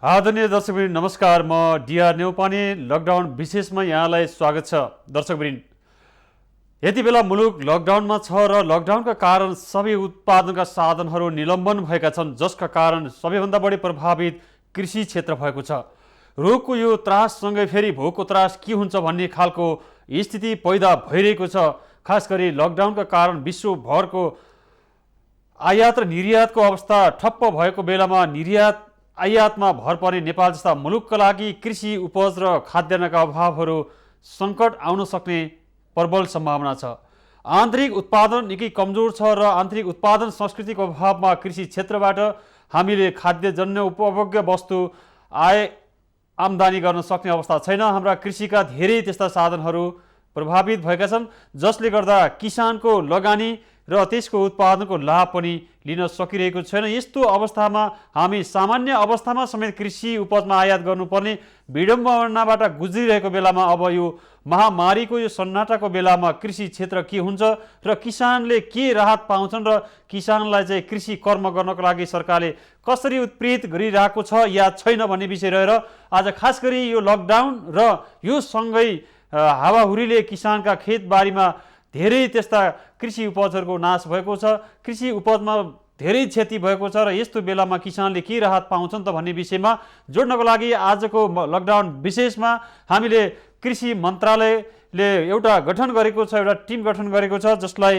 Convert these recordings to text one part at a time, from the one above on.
आदरणीय दर्शकवृन्द नमस्कार। म डिआर नेउपाने लकडाउन विशेषमा यहाँलाई स्वागत छ। दर्शकवृन्द, यति बेला मुलुक लकडाउनमा छ र लकडाउनका कारण सबै उत्पादनका साधनहरू निलम्बन भएका छन्, जसका कारण सबैभन्दा बढी प्रभावित कृषि क्षेत्र भएको छ। रोगको यो त्राससँगै फेरि भोकको त्रास के हुन्छ भन्ने खालको स्थिति पैदा भइरहेको छ। खास गरी लकडाउनका कारण विश्वभरको आयात र निर्यातको अवस्था ठप्प भएको बेलामा निर्यात आयातमा भर पर्ने नेपाल जस्ता मुलुकका लागि कृषि उपज र खाद्यान्नका अभावहरू सङ्कट आउन सक्ने प्रबल सम्भावना छ। आन्तरिक उत्पादन निकै कमजोर छ र आन्तरिक उत्पादन संस्कृतिको अभावमा कृषि क्षेत्रबाट हामीले खाद्यजन्य उपभोग्य वस्तु आमदानी गर्न सक्ने अवस्था छैन। हाम्रा कृषिका धेरै त्यस्ता साधनहरू प्रभावित भएका छन्, जसले गर्दा किसानको लगानी र त्यसको उत्पादनको लाभ पनि लिन सकिरहेको छैन। यस्तो अवस्थामा हामी सामान्य अवस्थामा समेत कृषि उपजमा आयात गर्नुपर्ने विडम्बनाबाट गुज्रिरहेको बेलामा अब यो महामारीको यो सन्नाटाको बेलामा कृषि क्षेत्र के हुन्छ र किसानले के राहत पाउँछन् र किसानलाई चाहिँ कृषि कर्म गर्नको लागि सरकारले कसरी उत्प्रेरित गरिरहेको छ या छैन भन्ने विषय रहेर आज खास गरी यो लकडाउन र यो सँगै हावाहुरीले किसानका खेतबारीमा धेरै त्यस्ता कृषि उपजहरूको नाश भएको छ, कृषि उपजमा धेरै क्षति भएको छ र यस्तो बेलामा किसानले के राहत पाउँछन् त भन्ने विषयमा जोड्नको लागि आजको लकडाउन विशेषमा हामीले कृषि मन्त्रालयले एउटा गठन गरेको छ, एउटा टिम गठन गरेको छ, जसलाई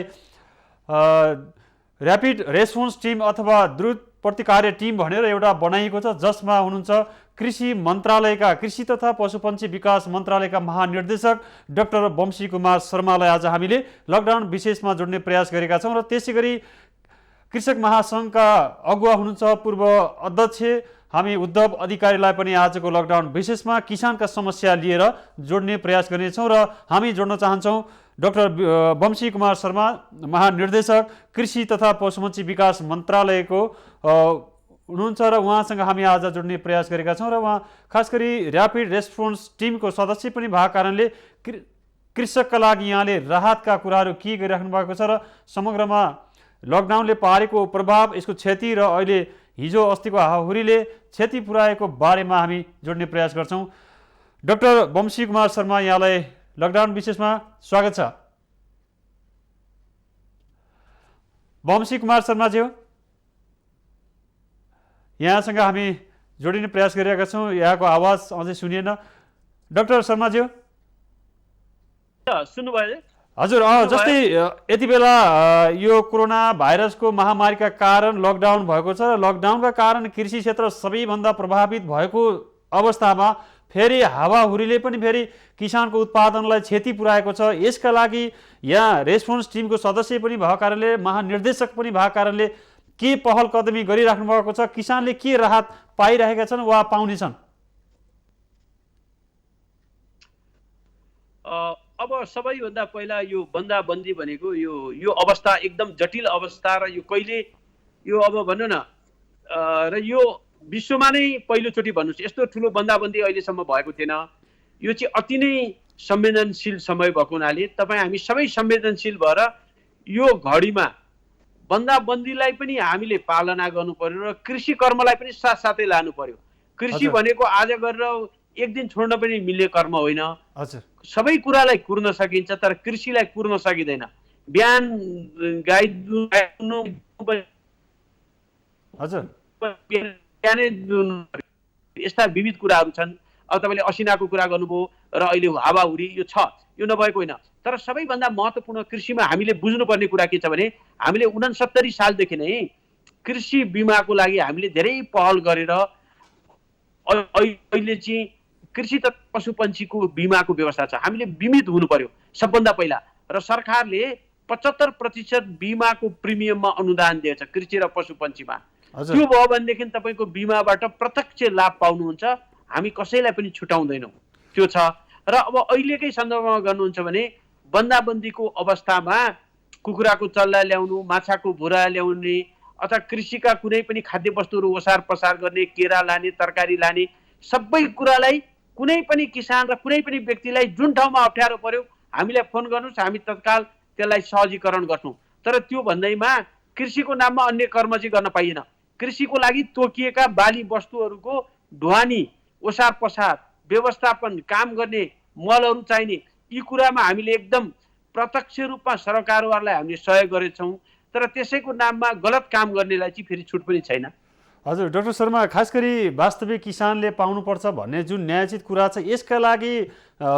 ऱ्यापिड रेस्पोन्स टिम अथवा द्रुत प्रतिकार्य टिम भनेर एउटा बनाइएको छ, जसमा हुनुहुन्छ कृषि मन्त्रालयका कृषि तथा पशुपन्छी विकास मन्त्रालयका महानिर्देशक डाक्टर वंशी कुमार शर्मालाई आज हामीले लकडाउन विशेषमा जोड्ने प्रयास गरेका छौँ। र त्यसै गरी कृषक महासङ्घका अगुवा हुनुहुन्छ पूर्व अध्यक्ष हामी उद्धव अधिकारीलाई पनि आजको लकडाउन विशेषमा किसानका समस्या लिएर जोड्ने प्रयास गर्नेछौँ र हामी जोड्न चाहन्छौँ डाक्टर वंशी कुमार शर्मा, महानिर्देशक कृषि तथा पशुपन्छी विकास मन्त्रालयको हुनुहुन्छ र उहाँसँग हामी आज जोड्ने प्रयास गरेका छौँ। र उहाँ खास गरी ऱ्यापिड रेस्पोन्स टिमको सदस्य पनि भएको कारणले कृषकका लागि यहाँले राहतका कुराहरू के गरिराख्नु भएको छ र समग्रमा लकडाउनले पारेको प्रभाव, यसको क्षति र अहिले हिजो अस्तिको हावाहुरीले क्षति पुर्याएको बारेमा हामी जोड्ने प्रयास गर्छौँ। डाक्टर वंशी कुमार शर्मा, यहाँलाई लकडाउन विशेषमा स्वागत छ। वंशी कुमार शर्माज्यू, यहाँसँग हामी जोडिने प्रयास गरिरहेका छौँ, यहाँको आवाज अझै सुनिएन। डाक्टर शर्माज्यू सुन्नुभयो? हजुर, जस्तै यति बेला यो कोरोना भाइरसको महामारीका कारण लकडाउन भएको छ र लकडाउनका कारण कृषि क्षेत्र सबैभन्दा प्रभावित भएको अवस्थामा फेरि हावाहुरीले पनि फेरि किसानको उत्पादनलाई क्षति पुर्याएको छ। यसका लागि यहाँ रेस्पोन्स टिमको सदस्य पनि भएको कारणले, महानिर्देशक पनि भएको कारणले के पहल कदमी गरिराख्नु भएको छ, किसानले के राहत पाइरहेका छन् वा पाउनेछन्? अब सबैभन्दा पहिला यो बन्दाबन्दी भनेको यो अवस्था एकदम जटिल अवस्था र यो कहिले यो अब भन्नु न र यो विश्वमा नै पहिलोचोटि भन्नुहोस् यस्तो ठुलो बन्दाबन्दी अहिलेसम्म भएको थिएन। यो चाहिँ अति नै संवेदनशील समय भएको हुनाले हामी सबै संवेदनशील भएर यो घडीमा बन्दाबन्दीलाई पनि हामीले पालना गर्नु पर्यो र कृषि कर्मलाई पनि साथसाथै लानु पर्यो। कृषि भनेको आज गरेर एक दिन छोड्न पनि मिल्ने कर्म होइन। सबै कुरालाई कुर्न सकिन्छ तर कृषिलाई कुर्न सकिँदैन। बिहान गाई दुहुनु यस्ता विविध कुराहरू छन्। अब तपाईँले असिनाको कुरा गर्नुभयो र अहिले हावाहुरी यो छ, यो नभएको होइन। तर सबैभन्दा महत्त्वपूर्ण कृषिमा हामीले बुझ्नुपर्ने कुरा के छ भने हामीले 69 सालदेखि नै कृषि बिमाको लागि हामीले धेरै पहल गरेर अहिले चाहिँ कृषि तथा पशुपन्छीको बिमाको व्यवस्था छ। हामीले बिमित हुनु पर्यो सबभन्दा पहिला र सरकारले 75% बिमाको प्रिमियममा अनुदान दिएछ कृषि र पशुपन्छीमा। त्यो भयो भनेदेखि तपाईँको बिमाबाट प्रत्यक्ष लाभ पाउनुहुन्छ। हामी कसैलाई पनि छुटाउँदैनौँ, त्यो छ। र अब अहिलेकै सन्दर्भमा गर्नुहुन्छ भने बन्दाबन्दीको अवस्थामा कुखुराको चल्ला ल्याउनु, माछाको भुरा ल्याउने अथवा कृषिका कुनै पनि खाद्य वस्तुहरू ओसार पसार गर्ने, केरा लाने, तरकारी लाने, सबै कुरालाई कुनै पनि किसान र कुनै पनि व्यक्तिलाई जुन ठाउँमा अप्ठ्यारो पर्यो हामीलाई फोन गर्नुहोस्, हामी तत्काल त्यसलाई सहजीकरण गर्छौँ। तर त्यो भन्दैमा कृषिको नाममा अन्य कर्म चाहिँ गर्न पाइएन। कृषिको लागि तोकिएका बाली वस्तुहरूको ढुवानी, ओसार पसार, व्यवस्थापन, काम गर्ने मलहरू चाहिने, यी कुरामा हामीले एकदम प्रत्यक्ष रूपमा सरकारवालालाई हामीले सहयोग गरेछौँ। तर त्यसैको नाममा गलत काम गर्नेलाई चाहिँ फेरि छुट पनि छैन। हजुर डाक्टर शर्मा, खास गरी वास्तविक किसानले पाउनुपर्छ भन्ने जुन न्यायोचित कुरा छ, यसका लागि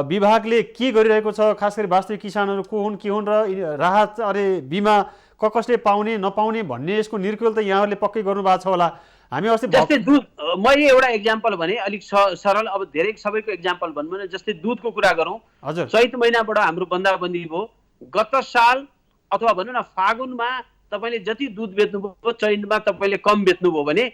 विभागले के गरिरहेको छ? खास गरी वास्तविक किसानहरू को हुन्, के हुन् र राहत बिमा कसले पाउने नपाउने भन्ने यसको निर्कुल त यहाँहरूले पक्कै गर्नुभएको छ होला। हामी अस्ति जस्तै दुध, मैले एउटा इक्जाम्पल भने अलिक सरल, अब धेरै सबैको इक्जाम्पल भन्नु भने जस्तै दुधको कुरा गरौँ। हजुर, चैत महिनाबाट हाम्रो बन्दाबन्दी भयो। गत साल अथवा भनौँ न फागुनमा तपाईँले जति दुध बेच्नुभयो, चैतमा तपाईँले कम बेच्नुभयो भने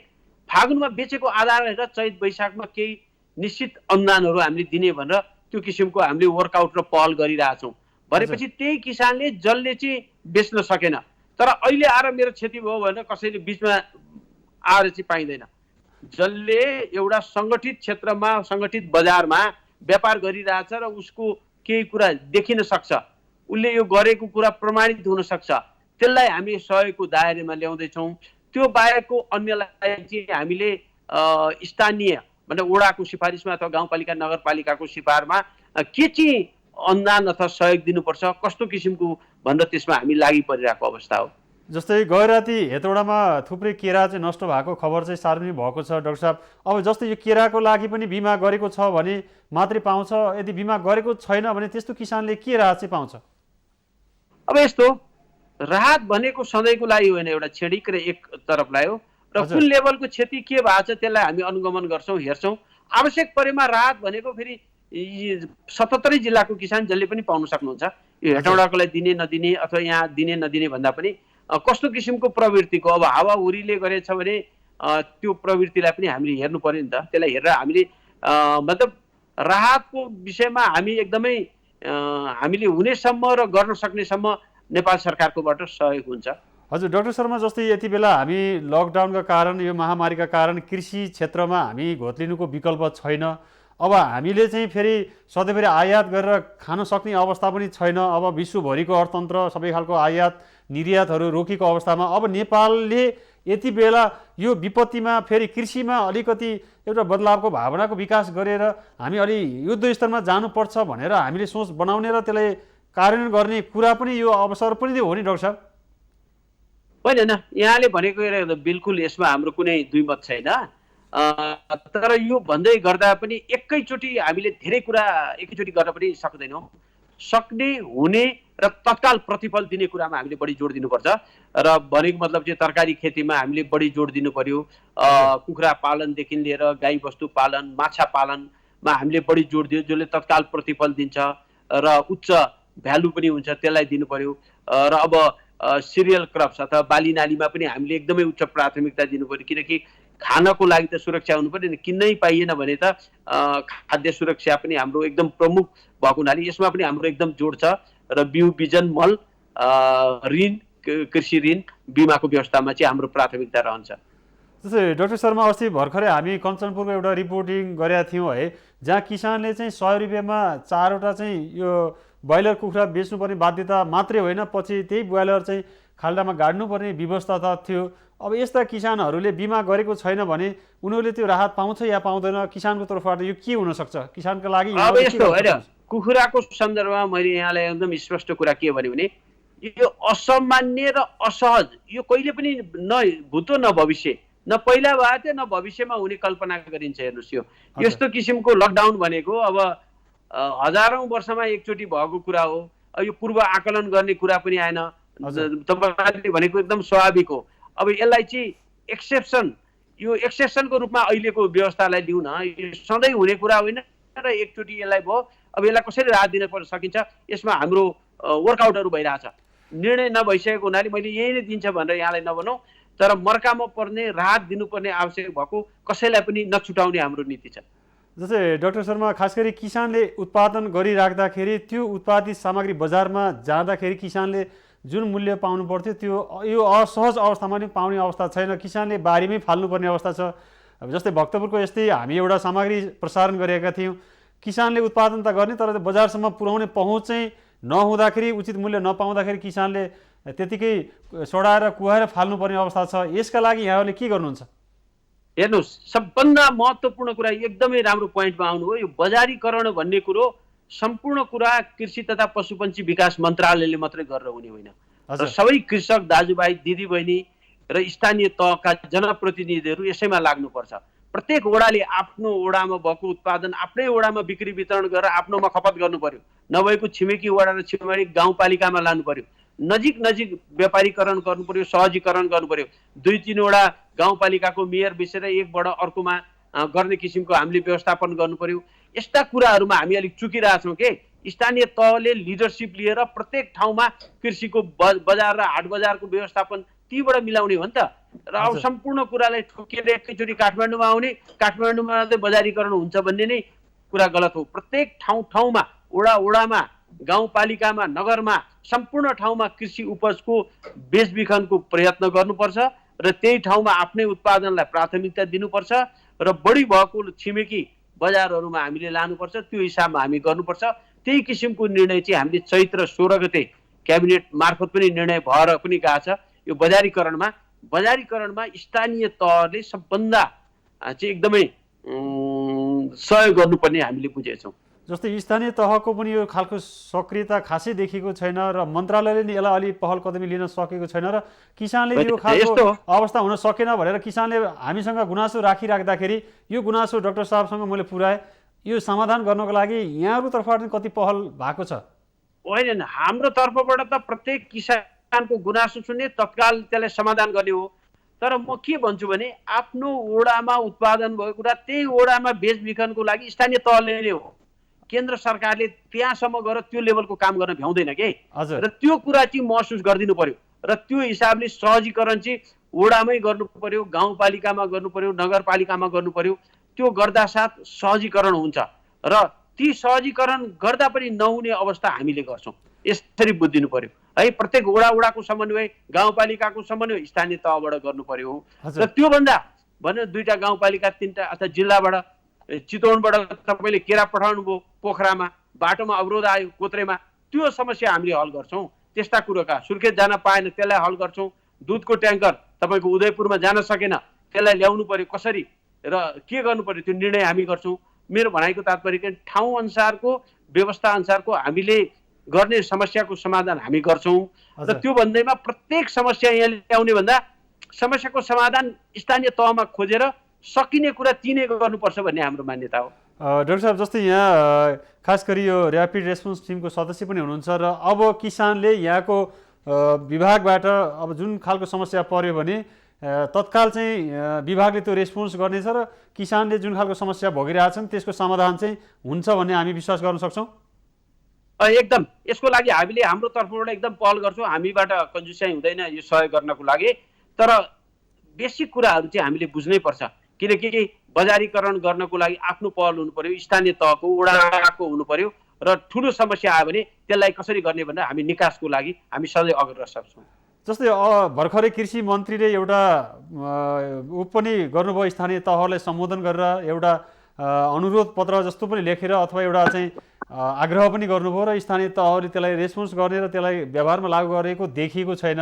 फागुनमा बेचेको आधार हेरेर चैत वैशाखमा केही निश्चित अनुदानहरू हामीले दिने भनेर त्यो किसिमको हामीले वर्कआउट र पहल गरिरहेछौँ। भनेपछि त्यही किसानले जसले चाहिँ बेच्न सकेन, तर अहिले आएर मेरो क्षति भयो भनेर कसैले बिचमा आएर चाहिँ पाइँदैन। जसले एउटा सङ्गठित क्षेत्रमा, सङ्गठित बजारमा व्यापार गरिरहेछ र उसको केही कुरा देखिन सक्छ, उसले यो गरेको कुरा प्रमाणित हुन सक्छ, त्यसलाई हामी सहयोगको दायरामा ल्याउँदैछौँ। त्यो बाहेकको अन्यलाई चाहिँ हामीले स्थानीय मतलब वडाको सिफारिसमा अथवा गाउँपालिका नगरपालिकाको सिफारमा के चाहिँ अनुदान अथवा सहयोग दिनुपर्छ, कस्तो किसिमको भनेर त्यसमा हामी लागि परिरहेको अवस्था हो। जस्तै गएर राति हेटौडामा थुप्रै केरा चाहिँ नष्ट भएको खबर चाहिँ सार्वजनिक भएको छ डाक्टर साहब। अब जस्तै यो केराको लागि पनि बिमा गरेको छ भने मात्रै पाउँछ, यदि बिमा गरेको छैन भने त्यस्तो किसानले के राहत चाहिँ पाउँछ? अब यस्तो राहत भनेको सधैँको लागि होइन, एउटा क्षणिक र एक तरफलाई हो र कुन लेभलको क्षति के भएको छ त्यसलाई हामी अनुगमन गर्छौँ, हेर्छौँ। आवश्यक परेमा राहत भनेको फेरि 77 जिल्लाको किसान जसले पनि पाउन सक्नुहुन्छ। यो हेटौडाकोलाई दिने नदिने अथवा यहाँ दिने नदिने भन्दा पनि कस्तो किसिमको प्रवृत्तिको, अब हावाहुरीले गरेछ भने त्यो प्रवृत्तिलाई पनि हामीले हेर्नु पर्यो नि त। त्यसलाई हेरेर हामीले मतलब राहतको विषयमा हामी एकदमै हामीले हुनेसम्म र गर्न सक्नेसम्म नेपाल सरकारकोबाट सहयोग हुन्छ। हजुर डाक्टर शर्मा, जस्तै यति बेला हामी लकडाउनका कारण, यो महामारीका कारण कृषि क्षेत्रमा हामी घोत्लिनुको विकल्प छैन। अब हामीले चाहिँ फेरि सधैँभरि आयात गरेर खान सक्ने अवस्था पनि छैन। अब विश्वभरिको अर्थतन्त्र सबै खालको आयात निर्यातहरू रोकेको अवस्थामा अब नेपालले यति बेला यो विपत्तिमा फेरि कृषिमा अलिकति एउटा बदलावको भावनाको विकास गरेर हामी अलि युद्ध स्तरमा जानुपर्छ भनेर हामीले सोच बनाउने र त्यसलाई कार्यान्वयन गर्ने कुरा पनि यो अवसर पनि हो नि डाक्टर साहब? होइन, यहाँले भनेको बिल्कुल यसमा हाम्रो कुनै दुई मत छैन। तर यो भन्दै गर्दा पनि एकैचोटि हामीले धेरै कुरा एकैचोटि गर्न पनि सक्दैनौँ। सक्ने हुने र तत्काल प्रतिफल दिने कुरामा हामीले बढी जोड दिनुपर्छ। र भनेको मतलब चाहिँ तरकारी खेतीमा हामीले बढी जोड दिनु पर्यो। कुखुरा पालनदेखि लिएर गाई बस्तु पालन, माछा पालनमा हामीले बढी जोड दियो, जसले तत्काल प्रतिफल दिन्छ र उच्च भ्यालु पनि हुन्छ, त्यसलाई दिनु पर्यो। र अब सिरियल क्रप्स अथवा बाली नालीमा पनि हामीले एकदमै उच्च प्राथमिकता दिनु पर्यो, किनकि खानको लागि त सुरक्षा हुनु पर्यो नि। किन्नै पाइएन भने त खाद्य सुरक्षा पनि हाम्रो एकदम प्रमुख भएको हुनाले यसमा पनि हाम्रो एकदम जोड छ। र बिउ बिजन मल ऋण, कृषि ऋण, बिमाको व्यवस्थामा चाहिँ हाम्रो प्राथमिकता रहन्छ। जस्तै डाक्टर शर्मा, अस्ति भर्खरै हामी कञ्चनपुरको एउटा रिपोर्टिङ गरेका थियौँ है, जहाँ किसानले चाहिँ 100 रुपियाँमा 4वटा चाहिँ यो ब्रोइलर कुखुरा बेच्नुपर्ने बाध्यता मात्रै होइन, पछि त्यही ब्रोइलर चाहिँ खाल्डामा गाड्नुपर्ने व्यवस्था त थियो। अब यस्ता किसानहरूले बिमा गरेको छैन भने उनीहरूले त्यो राहत पाउँछ या पाउँदैन? किसानको तर्फबाट यो के हुनसक्छ किसानका लागि? अब यस्तो होइन, कुखुराको सन्दर्भमा मैले यहाँलाई एकदम स्पष्ट कुरा के भने यो असामान्य र असहज, यो कहिले पनि न भूतो न भविष्य, न पहिला भएको थियो न भविष्यमा हुने कल्पना गरिन्छ। हेर्नुहोस्, यो यस्तो किसिमको लकडाउन भनेको अब हजारौं वर्षमा एकचोटि भएको कुरा हो। यो पूर्व आकलन गर्ने कुरा पनि आएन। तपाईँले भनेको एकदम स्वाभाविक हो। अब यसलाई चाहिँ एक्सेप्सन, यो एक्सेप्सनको रूपमा अहिलेको व्यवस्थालाई लिउँ न, यो सधैँ हुने कुरा होइन र एकचोटि यसलाई भयो। अब यसलाई कसरी राहत दिन सकिन्छ, यसमा हाम्रो वर्कआउटहरू भइरहेछ। निर्णय नभइसकेको हुनाले मैले यही नै दिन्छ भनेर यहाँलाई नभनौँ, तर मर्कामा पर्ने राहत दिनुपर्ने आवश्यक भएको कसैलाई पनि नछुटाउने हाम्रो नीति छ। जस्तै डाक्टर शर्मा, खास गरी किसानले उत्पादन गरिराख्दाखेरि त्यो उत्पादित सामग्री बजारमा जाँदाखेरि किसानले जुन मूल्य पाउनु पर्थ्यो त्यो यो असहज अवस्थामा पनि पाउने अवस्था छैन। किसानले बारीमै फाल्नुपर्ने अवस्था छ। अब जस्तै भक्तपुरको यस्तै हामी एउटा सामग्री प्रसारण गरेका थियौँ, किसानले उत्पादन त गर्ने तर बजारसम्म पुर्याउने पहुँच चाहिँ नहुँदाखेरि, उचित मूल्य नपाउँदाखेरि किसानले त्यतिकै सडाएर कुहाएर फाल्नुपर्ने अवस्था छ। यसका लागि यहाँहरूले के गर्नुहुन्छ? हेर्नुहोस्, सबभन्दा महत्त्वपूर्ण कुरा एकदमै राम्रो पोइन्टमा आउनुभयो। यो बजारीकरण भन्ने कुरो सम्पूर्ण कुरा कृषि तथा पशुपन्छी विकास मन्त्रालयले मात्रै गरेर हुने होइन, र सबै कृषक दाजुभाइ दिदीबहिनी र स्थानीय तहका जनप्रतिनिधिहरू यसैमा लाग्नुपर्छ। प्रत्येक वडाले आफ्नो वडामा भएको उत्पादन आफ्नै वडामा बिक्री वितरण गरेर आफ्नोमा खपत गर्नु पर्यो, नभएको छिमेकी वडा र छिमेकी गाउँपालिकामा लानु पर्यो। नजिक नजिक व्यापारीकरण गर्नु पर्यो, सहजीकरण गर्नु पर्यो। 2-3 गाउँपालिकाको मेयर बिसेर एकबाट अर्कोमा गर्ने किसिमको हामीले व्यवस्थापन गर्नु पर्यो। यस्ता कुराहरूमा हामी अलिक चुकिरहेछौँ के स्थानीय तहले लिडरसिप लिएर प्रत्येक ठाउँमा कृषिको बजार र हाट बजारको व्यवस्थापन तीबाट मिलाउने हो नि त। र अब सम्पूर्ण कुरालाई ठोकेर एकैचोटि काठमाडौँमा आउने, काठमाडौँमा चाहिँ बजारीकरण हुन्छ भन्ने नै कुरा गलत हो। प्रत्येक ठाउँमा, वडामा, गाउँपालिकामा, नगरमा, सम्पूर्ण ठाउँमा कृषि उपजको बेचबिखनको प्रयत्न गर्नुपर्छ र त्यही ठाउँमा आफ्नै उत्पादनलाई प्राथमिकता दिनुपर्छ र बढी भएको छिमेकी बजारहरूमा हामीले लानुपर्छ। त्यो हिसाबमा हामी गर्नुपर्छ। त्यही किसिमको निर्णय चाहिँ हामीले चैत्र 16 गते क्याबिनेट मार्फत पनि निर्णय भएर पनि गएको छ। यो बजारीकरणमा स्थानीय तहले सबभन्दा चाहिँ एकदमै सहयोग गर्नुपर्ने हामीले बुझेछौँ। जस्तै स्थानीय तहको पनि यो खालको सक्रियता खासै देखेको छैन र मन्त्रालयले नि यसलाई अलि पहल कदमी लिन सकेको छैन र किसानले यो खालको अवस्था हुन सकेन भनेर किसानले हामीसँग गुनासो राखिराख्दाखेरि यो गुनासो डाक्टर साहबसँग मैले पुर्याएँ, यो समाधान गर्नको लागि यहाँहरू तर्फबाट कति पहल भएको छ? होइन, हाम्रो तर्फबाट त प्रत्येक किसानको गुनासो सुन्ने, तत्काल त्यसलाई समाधान गर्ने हो। तर म के भन्छु भने आफ्नो वडामा उत्पादन भएको कुरा त्यही वडामा बेचबिखनको लागि स्थानीय तहले नै हो। केन्द्र सरकारले त्यहाँसम्म गएर त्यो लेभलको काम गर्न भ्याउँदैन के। र त्यो कुरा चाहिँ महसुस गरिदिनु पर्यो र त्यो हिसाबले सहजीकरण चाहिँ वडामै गर्नु पर्यो, गाउँपालिकामा गर्नु पर्यो, नगरपालिकामा गर्नु पर्यो। त्यो गर्दा साथ सहजीकरण हुन्छ र ती सहजीकरण गर्दा पनि नहुने अवस्था हामीले गर्छौँ। यसरी बुझिदिनु पर्यो है। प्रत्येक वडाको समन्वय, गाउँपालिकाको समन्वय स्थानीय तहबाट गर्नु पर्यो। र त्योभन्दा भने 2टा गाउँपालिका 3टा अथवा जिल्लाबाट, चितवनबाट तपाईँले केरा पठाउनु भयो पोखरामा, बाटोमा अवरोध आयो कोत्रेमा, त्यो समस्या हामीले हल गर्छौँ। त्यस्ता कुरोका सुर्खेत जान पाएन त्यसलाई हल गर्छौँ। दुधको ट्याङ्कर तपाईँको उदयपुरमा जान सकेन, त्यसलाई ल्याउनु पर्यो कसरी र के गर्नु पर्यो त्यो निर्णय हामी गर्छौँ। मेरो भनाइको तात्पर्य के ठाउँ अनुसारको व्यवस्था अनुसारको हामीले गर्ने समस्याको समाधान हामी गर्छौँ र त्यो भन्दैमा प्रत्येक समस्या यहाँ ल्याउने भन्दा समस्याको समाधान स्थानीय तहमा खोजेर सकिने कुरा तिनै गर्नुपर्छ भन्ने हाम्रो मान्यता हो। डाक्टर साहब, जस्तै यहाँ खास गरी यो ऱ्यापिड रेस्पोन्स टिमको सदस्य पनि हुनुहुन्छ र अब किसानले यहाँको विभागबाट अब जुन खालको समस्या पर्यो भने तत्काल चाहिँ विभागले त्यो रेस्पोन्स गर्नेछ र किसानले जुन खालको समस्या भोगिरहेछन् त्यसको समाधान चाहिँ हुन्छ भन्ने हामी विश्वास गर्न सक्छौँ। एकदम यसको लागि हामीले हाम्रो तर्फबाट एकदम पहल गर्छौँ। हामीबाट कन्जुसाइ हुँदैन यो सहयोग गर्नको लागि। तर बेसिक कुराहरू चाहिँ हामीले बुझ्नै पर्छ, किनकि बजारीकरण गर्नको लागि आफ्नो पहल हुनु पर्यो, स्थानीय तहको वडाको हुनु पर्यो र ठुलो समस्या आयो भने त्यसलाई कसरी गर्ने भनेर हामी निकासको लागि हामी सधैँ अग्रसर छौँ। जस्तै भर्खरै कृषि मन्त्रीले एउटा पनि गर्नुभयो, स्थानीय तहलाई सम्बोधन गरेर एउटा अनुरोध पत्र जस्तो पनि लेखेर अथवा एउटा चाहिँ आग्रह पनि गर्नुभयो र स्थानीय तहले त्यसलाई रेस्पोन्स गर्ने र त्यसलाई व्यवहारमा लागू गरेको देखिएको छैन।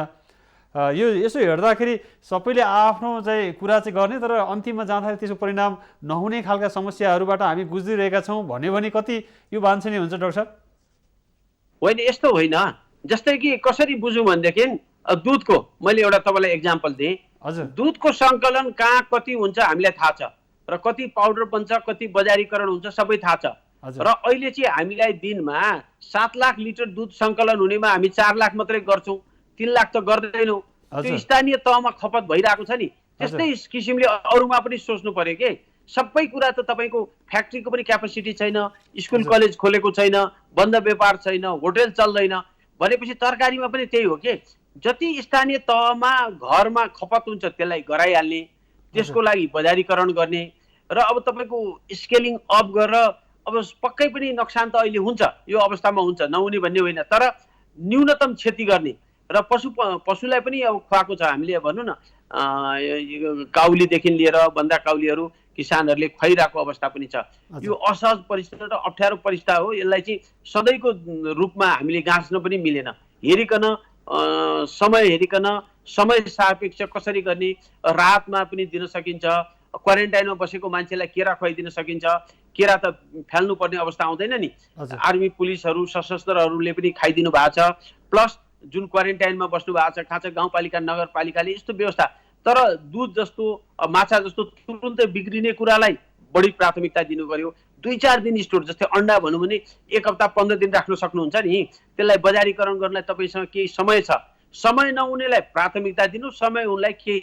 यो यसो हेर्दाखेरि सबैले आफ्नो चाहिँ कुरा चाहिँ गर्ने तर अन्तिममा जाँदाखेरि त्यसको परिणाम नहुने खालका समस्याहरूबाट हामी गुज्रिरहेका छौँ भन्यो भने कति यो वाञ्छनीय हुन्छ डाक्टर साहब? होइन, यस्तो होइन। जस्तै कि कसरी बुझौँ भनेदेखि दुधको मैले एउटा तपाईँलाई एक्जाम्पल दिएँ। हजुर, दुधको सङ्कलन कहाँ कति हुन्छ हामीलाई थाहा छ र कति पाउडर बन्छ, कति बजारीकरण हुन्छ सबै थाहा छ। र अहिले चाहिँ हामीलाई दिनमा 7 लाख लिटर दुध सङ्कलन हुनेमा हामी 4 लाख मात्रै गर्छौँ, 3 लाख त गर्दैनौँ। त्यो स्थानीय तहमा खपत भइरहेको छ नि। त्यस्तै किसिमले अरूमा पनि सोच्नु पर्यो के। सबै कुरा त तपाईँको फ्याक्ट्रीको पनि क्यापेसिटी छैन, स्कुल कलेज खोलेको छैन, बन्द व्यापार छैन, होटल चल्दैन भनेपछि तरकारीमा पनि त्यही हो के। जति स्थानीय तहमा घरमा खपत हुन्छ त्यसलाई गराइहाल्ने, त्यसको लागि बजारीकरण गर्ने र अब तपाईँको स्केलिङ अप गरेर अब पक्कै पनि नोक्सान त अहिले हुन्छ, यो अवस्थामा हुन्छ, नहुने भन्ने होइन, तर न्यूनतम क्षति गर्ने र पशुलाई पनि अब खुवाएको छ हामीले। भनौँ न काउलीदेखि लिएर बन्दा काउलीहरू किसानहरूले खुवाइरहेको अवस्था पनि छ। यो असहज परिस्थिति र अप्ठ्यारो परिस्थिति हो। यसलाई चाहिँ सधैँको रूपमा हामीले गाँच्न पनि मिलेन। हेरिकन समय हेरिकन समय सापेक्ष कसरी गर्ने राहतमा पनि दिन सकिन्छ, क्वारेन्टाइनमा बसेको मान्छेलाई केरा खुवाइदिन सकिन्छ। केरा त फाल्नुपर्ने अवस्था आउँदैन नि। आर्मी पुलिसहरू सशस्त्रहरूले पनि खाइदिनु भएको छ। प्लस जुन क्वारेन्टाइनमा बस्नु भएको छ खाँचा गाउँपालिका नगरपालिकाले यस्तो व्यवस्था। तर दुध जस्तो माछा जस्तो तुरुन्तै बिग्रिने कुरालाई बढी प्राथमिकता दिनु पर्यो। 2-4 दिन स्टोर, जस्तै अन्डा भनौँ भने 1 हप्ता 15 दिन राख्न सक्नुहुन्छ नि। त्यसलाई बजारीकरण गर्नलाई तपाईँसँग केही समय छ। समय नहुनेलाई प्राथमिकता दिनु, समय उनलाई केही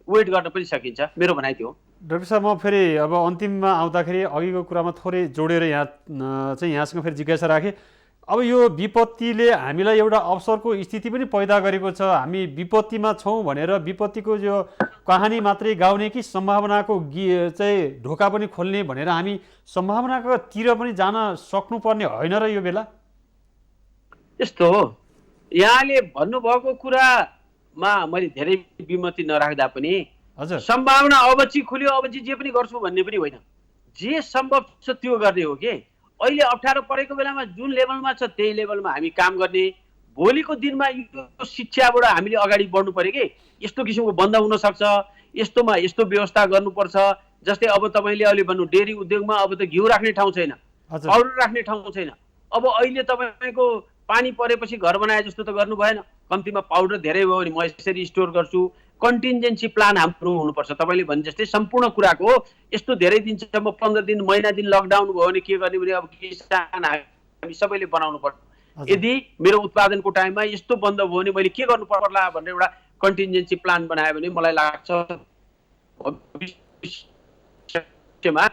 वेट गर्न पनि सकिन्छ। मेरो भनाइ त्यो हो। डाक्टर साहब, म फेरि अब अन्तिममा आउँदाखेरि अघिको कुरामा थोरै जोडेर यहाँसँग फेरि जिज्ञासा राखेँ। अब यो विपत्तिले हामीलाई एउटा अवसरको स्थिति पनि पैदा गरेको छ। हामी विपत्तिमा छौँ भनेर विपत्तिको जो कहानी मात्रै गाउने कि सम्भावनाको चाहिँ ढोका पनि खोल्ने भनेर हामी सम्भावनाकोतिर पनि जान सक्नुपर्ने होइन र यो बेला? यस्तो हो, यहाँले भन्नुभएको कुरामा मैले धेरै विमति नराख्दा पनि सम्भावना अब चाहिँ खुल्यो, अब चाहिँ जे पनि गर्छु भन्ने पनि होइन। जे सम्भव छ त्यो गर्ने हो कि अहिले अप्ठ्यारो परेको बेलामा जुन लेभलमा छ त्यही लेभलमा हामी काम गर्ने। भोलिको दिनमा यो शिक्षाबाट हामीले अगाडि बढ्नु पर्यो कि यस्तो किसिमको बन्द हुन सक्छ, यस्तोमा यस्तो व्यवस्था गर्नुपर्छ। जस्तै अब तपाईँले अहिले भन्नु डेरी उद्योगमा अब त घिउ राख्ने ठाउँ छैन, पाउडर राख्ने ठाउँ छैन। अब अहिले तपाईँको पानी परेपछि घर बनाए जस्तो त गर्नु भएन। कम्तीमा पाउडर धेरै भयो भने म यसरी स्टोर गर्छु। कन्टिन्जेन्सी प्लान हाम्रो हुनुपर्छ। तपाईँले भने जस्तै सम्पूर्ण कुराको यस्तो धेरै दिनसम्म 15 दिन महिना दिन लकडाउन भयो भने के गर्ने भने अब किसान हामी सबैले बनाउनु पर्छ। यदि मेरो उत्पादनको टाइममा यस्तो बन्द भयो भने मैले के गर्नु पर्ला भनेर एउटा कन्टिन्जेन्सी प्लान बनायो भने मलाई लाग्छ भविष्यमा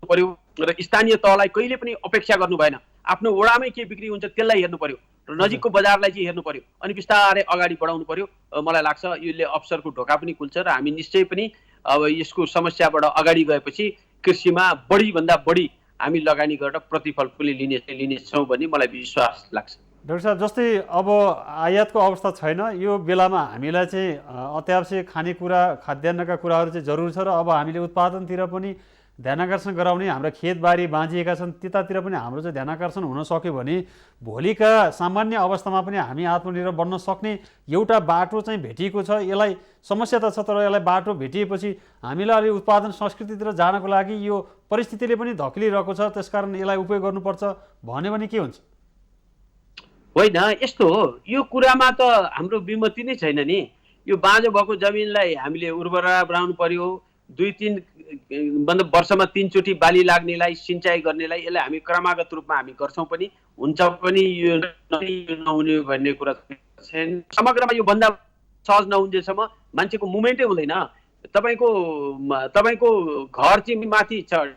पर्यो। र स्थानीय तहलाई कहिले पनि अपेक्षा गर्नु भएन। आफ्नो वडामै के बिक्री हुन्छ त्यसलाई हेर्नु पर्यो र नजिकको बजारलाई चाहिँ हेर्नु पर्यो। अनि बिस्तारै अगाडि बढाउनु पर्यो। मलाई लाग्छ यसले अवसरको ढोका पनि खुल्छ र हामी निश्चय पनि अब यसको समस्याबाट अगाडि गएपछि कृषिमा बढीभन्दा बढी हामी लगानी गरेर प्रतिफल पनि लिनेछौँ भन्ने मलाई विश्वास लाग्छ। डाक्टर साहब, जस्तै अब आयातको अवस्था छैन, यो बेलामा हामीलाई चाहिँ अत्यावश्यक खानेकुरा खाद्यान्नका कुराहरू चाहिँ जरुरी छ र अब हामीले उत्पादनतिर पनि ध्यानाकर्षण गराउने, हाम्रा खेतबारी बाँझिएका छन् त्यतातिर पनि हाम्रो चाहिँ ध्यानाकर्षण हुन सक्यो भने भोलिका सामान्य अवस्थामा पनि हामी आत्मनिर्भर बन्न सक्ने एउटा बाटो चाहिँ भेटिएको छ। यसलाई समस्या त छ, तर यसलाई बाटो भेटिएपछि हामीलाई अलि उत्पादन संस्कृतितिर जानको लागि यो परिस्थितिले पनि धकिलिरहेको छ, त्यसकारण यसलाई उपयोग गर्नुपर्छ भन्यो भने के हुन्छ? होइन, यस्तो हो, यो कुरामा त हाम्रो विमति नै छैन नि। यो बाँझो भएको जमिनलाई हामीले उर्वरता बढाउनु पर्यो। 2-3 मतलब वर्षमा 3 चोटि बाली लाग्नेलाई सिँचाइ गर्नेलाई यसलाई हामी क्रमागत रूपमा हामी गर्छौँ पनि, हुन्छ पनि। यो नहुने भन्ने कुरा छैन। समग्रमा यो भन्दा सहज नहुन्जेसम्म मान्छेको मुभमेन्टै हुँदैन। तपाईँको घर चाहिँ माथि छ,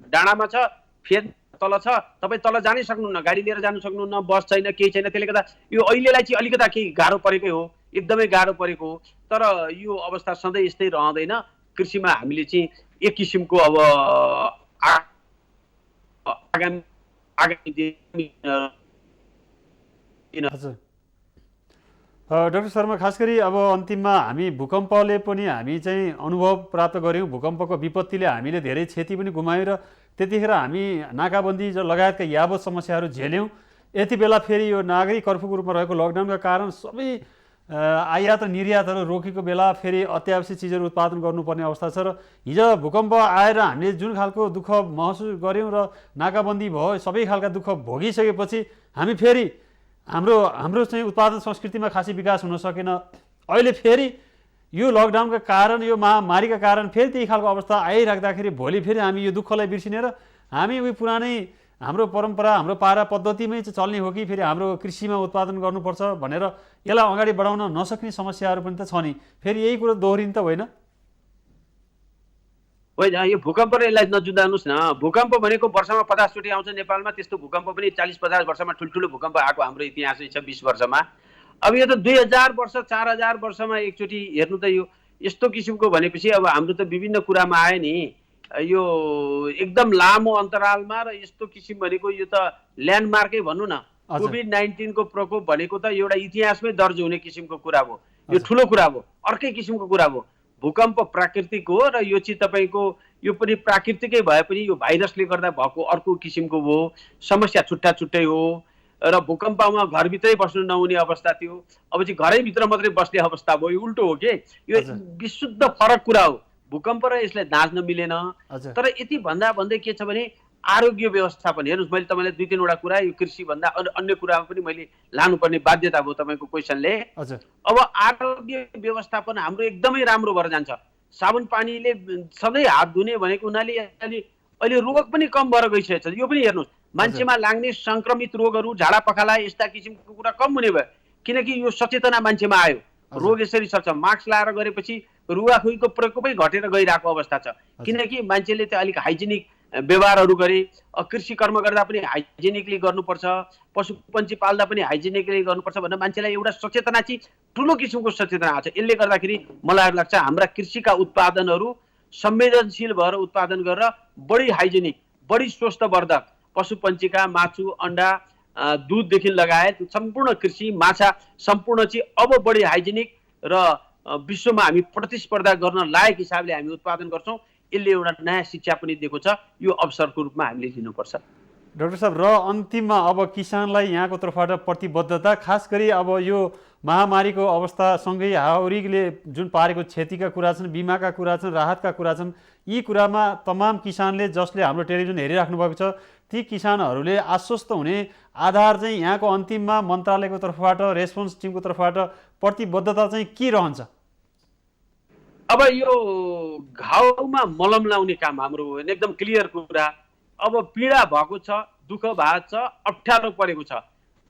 डाँडामा छ, फेद तल छ, तपाईँ तल जानै सक्नुहुन्न, गाडी लिएर जानु सक्नुहुन्न, बस छैन, केही छैन। त्यसले गर्दा यो अहिलेलाई चाहिँ अलिकता केही गाह्रो परेकै हो, एकदमै गाह्रो परेको हो। तर यो अवस्था सधैँ यस्तै रहँदैन। कृषिमा हामीले चाहिँ एक किसिमको अब आगामी डाक्टर शर्मा, खास गरी अब अन्तिममा हामी भूकम्पले पनि हामी चाहिँ अनुभव प्राप्त गऱ्यौँ। भूकम्पको विपत्तिले हामीले धेरै क्षति पनि गुमायौँ र त्यतिखेर हामी नाकाबन्दी लगायतका यावत समस्याहरू झेल्यौँ। यति बेला फेरि यो नागरिक कर्फ्यूको रूपमा रहेको लकडाउनका कारण सबै आयात र निर्यातहरू रोकेको बेला फेरि अत्यावश्यक चिजहरू उत्पादन गर्नुपर्ने अवस्था छ र हिजो भूकम्प आएर हामीले जुन खालको दुःख महसुस गऱ्यौँ र नाकाबन्दी भयो, सबै खालका दुःख भोगिसकेपछि हामी फेरि हाम्रो चाहिँ उत्पादन संस्कृतिमा खासै विकास हुन सकेन। अहिले फेरि यो लकडाउनका कारण, यो महामारीका कारण फेरि त्यही खालको अवस्था आइराख्दाखेरि भोलि फेरि हामी यो दुःखलाई बिर्सिने र हामी उही पुरानै हाम्रो परम्परा, हाम्रो पारा पद्धतिमै चाहिँ चल्ने हो कि फेरि हाम्रो कृषिमा उत्पादन गर्नुपर्छ भनेर यसलाई अगाडि बढाउन नसक्ने समस्याहरू पनि त छ नि। फेरि यही कुरो दोहोरिनु त होइन? होइन, यो भूकम्प र यसलाई नजुदाउनुहोस् न। भूकम्प भनेको वर्षमा 50 चोटि आउँछ नेपालमा। त्यस्तो भूकम्प पनि 40-50 वर्षमा ठुल्ठुलो भूकम्प आएको हाम्रो इतिहासै छ 20 वर्षमा। अब यो त 2000 वर्ष 4000 वर्षमा एकचोटि हेर्नु त यो यस्तो किसिमको भनेपछि अब हाम्रो त विभिन्न कुरामा आयो नि। यो एकदम लामो अन्तरालमा र यस्तो किसिम भनेको यो त ल्यान्डमार्कै भन्नु न। कोभिड-19 को प्रकोप भनेको त एउटा इतिहासमै दर्ज हुने किसिमको कुरा हो। यो ठुलो कुरा हो, अर्कै किसिमको कुरा हो। भूकम्प प्राकृतिक हो र यो चाहिँ तपाईँको यो पनि प्राकृतिकै भए पनि यो भाइरसले गर्दा भएको अर्को किसिमको हो। समस्या छुट्टा छुट्टै हो र भूकम्पमा घरभित्रै बस्नु नहुने अवस्था थियो, अब चाहिँ घरैभित्र मात्रै बस्ने अवस्था भयो। यो उल्टो हो कि यो विशुद्ध फरक कुरा हो। भूकम्प र यसलाई दाँच्न मिलेन। हजुर तर यति भन्दै के छ भने आरोग्य व्यवस्थापन हेर्नुहोस्, मैले तपाईँलाई 2-3 कुरा यो कृषिभन्दा अन्य कुरामा पनि मैले लानुपर्ने बाध्यता भयो तपाईँको क्वेसनले। हजुर अब आरोग्य व्यवस्थापन हाम्रो एकदमै राम्रो भएर जान्छ। साबुन पानीले सधैँ हात धुने भनेको हुनाले अहिले रोग पनि कम भएर गइसकेको छ। यो पनि हेर्नुहोस्, मान्छेमा लाग्ने सङ्क्रमित रोगहरू, झाडा पखाला यस्ता किसिमको कुरा कम हुने भयो, किनकि यो सचेतना मान्छेमा आयो। रोग यसरी सर्छ, मास्क लगाएर गरेपछि रुवाखुरीको प्रकोप पनि घटेर गइरहेको अवस्था छ, किनकि मान्छेले चाहिँ अलिक हाइजेनिक व्यवहारहरू गरे। कृषि कर्म गर्दा पनि हाइजेनिकली गर्नुपर्छ, पशुपन्छी पाल्दा पनि हाइजेनिकली गर्नुपर्छ भनेर मान्छेलाई एउटा सचेतना चाहिँ ठुलो किसिमको सचेतना आएको छ। यसले गर्दाखेरि मलाई लाग्छ हाम्रा कृषिका उत्पादनहरू संवेदनशील भएर उत्पादन गरेर बढी हाइजेनिक, बढी स्वस्थवर्धक पशुपन्छीका मासु, अन्डा, दुधदेखि लगायत सम्पूर्ण कृषि, माछा सम्पूर्ण चाहिँ अब बढी हाइजेनिक र विश्वमा हामी प्रतिस्पर्धा गर्न लायक हिसाबले हामी उत्पादन गर्छौँ। यसले एउटा नयाँ शिक्षा पनि दिएको छ, यो अवसरको रूपमा हामीले लिनुपर्छ। डाक्टर साहब, र अन्तिममा अब किसानलाई यहाँको तर्फबाट प्रतिबद्धता, खास गरी अब यो महामारीको अवस्थासँगै हाउरीले जुन पारेको क्षतिका कुरा छन्, बिमाका कुरा छन्, राहतका कुरा छन्, यी कुरामा तमाम किसानले जसले हाम्रो टेलिभिजन हेरिराख्नु भएको छ ती किसानहरूले आश्वस्त हुने आधार चाहिँ यहाँको अन्तिममा मन्त्रालयको तर्फबाट, रेस्पोन्स टिमको तर्फबाट प्रतिबद्धता चाहिँ के रहन्छ? अब यो घाउमा मलम लाउने काम हाम्रो हो, एकदम क्लियर कुरा। अब पीडा भएको छ, दुःख भएको छ, अप्ठ्यारो परेको छ,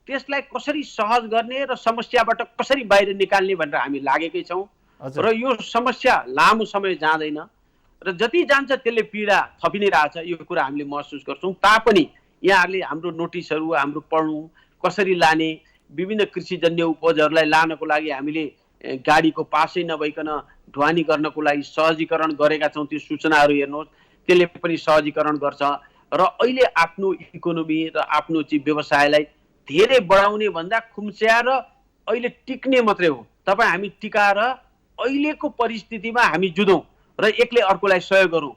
त्यसलाई कसरी सहज गर्ने र समस्याबाट कसरी बाहिर निकाल्ने भनेर हामी लागेकै छौँ। र यो समस्या लामो समय जाँदैन र जति जान्छ त्यसले पीडा थपि नै रहेछ, यो कुरा हामीले महसुस गर्छौँ। तापनि यहाँहरूले हाम्रो नोटिसहरू हाम्रो पढ्नु, कसरी लाने, विभिन्न कृषिजन्य उपजहरूलाई लानको लागि हामीले गाडीको पासै नभइकन ढुवानी गर्नको लागि सहजीकरण गरेका छौँ। त्यो सूचनाहरू हेर्नुहोस्, त्यसले पनि सहजीकरण गर्छ र अहिले आफ्नो इकोनोमी र आफ्नो चाहिँ व्यवसायलाई धेरै बढाउने भन्दा खुम्च्याएर अहिले टिक्ने मात्रै हो। तपाईँ हामी टिकाएर अहिलेको परिस्थितिमा हामी जुधौँ र एकले अर्कोलाई सहयोग गरौँ।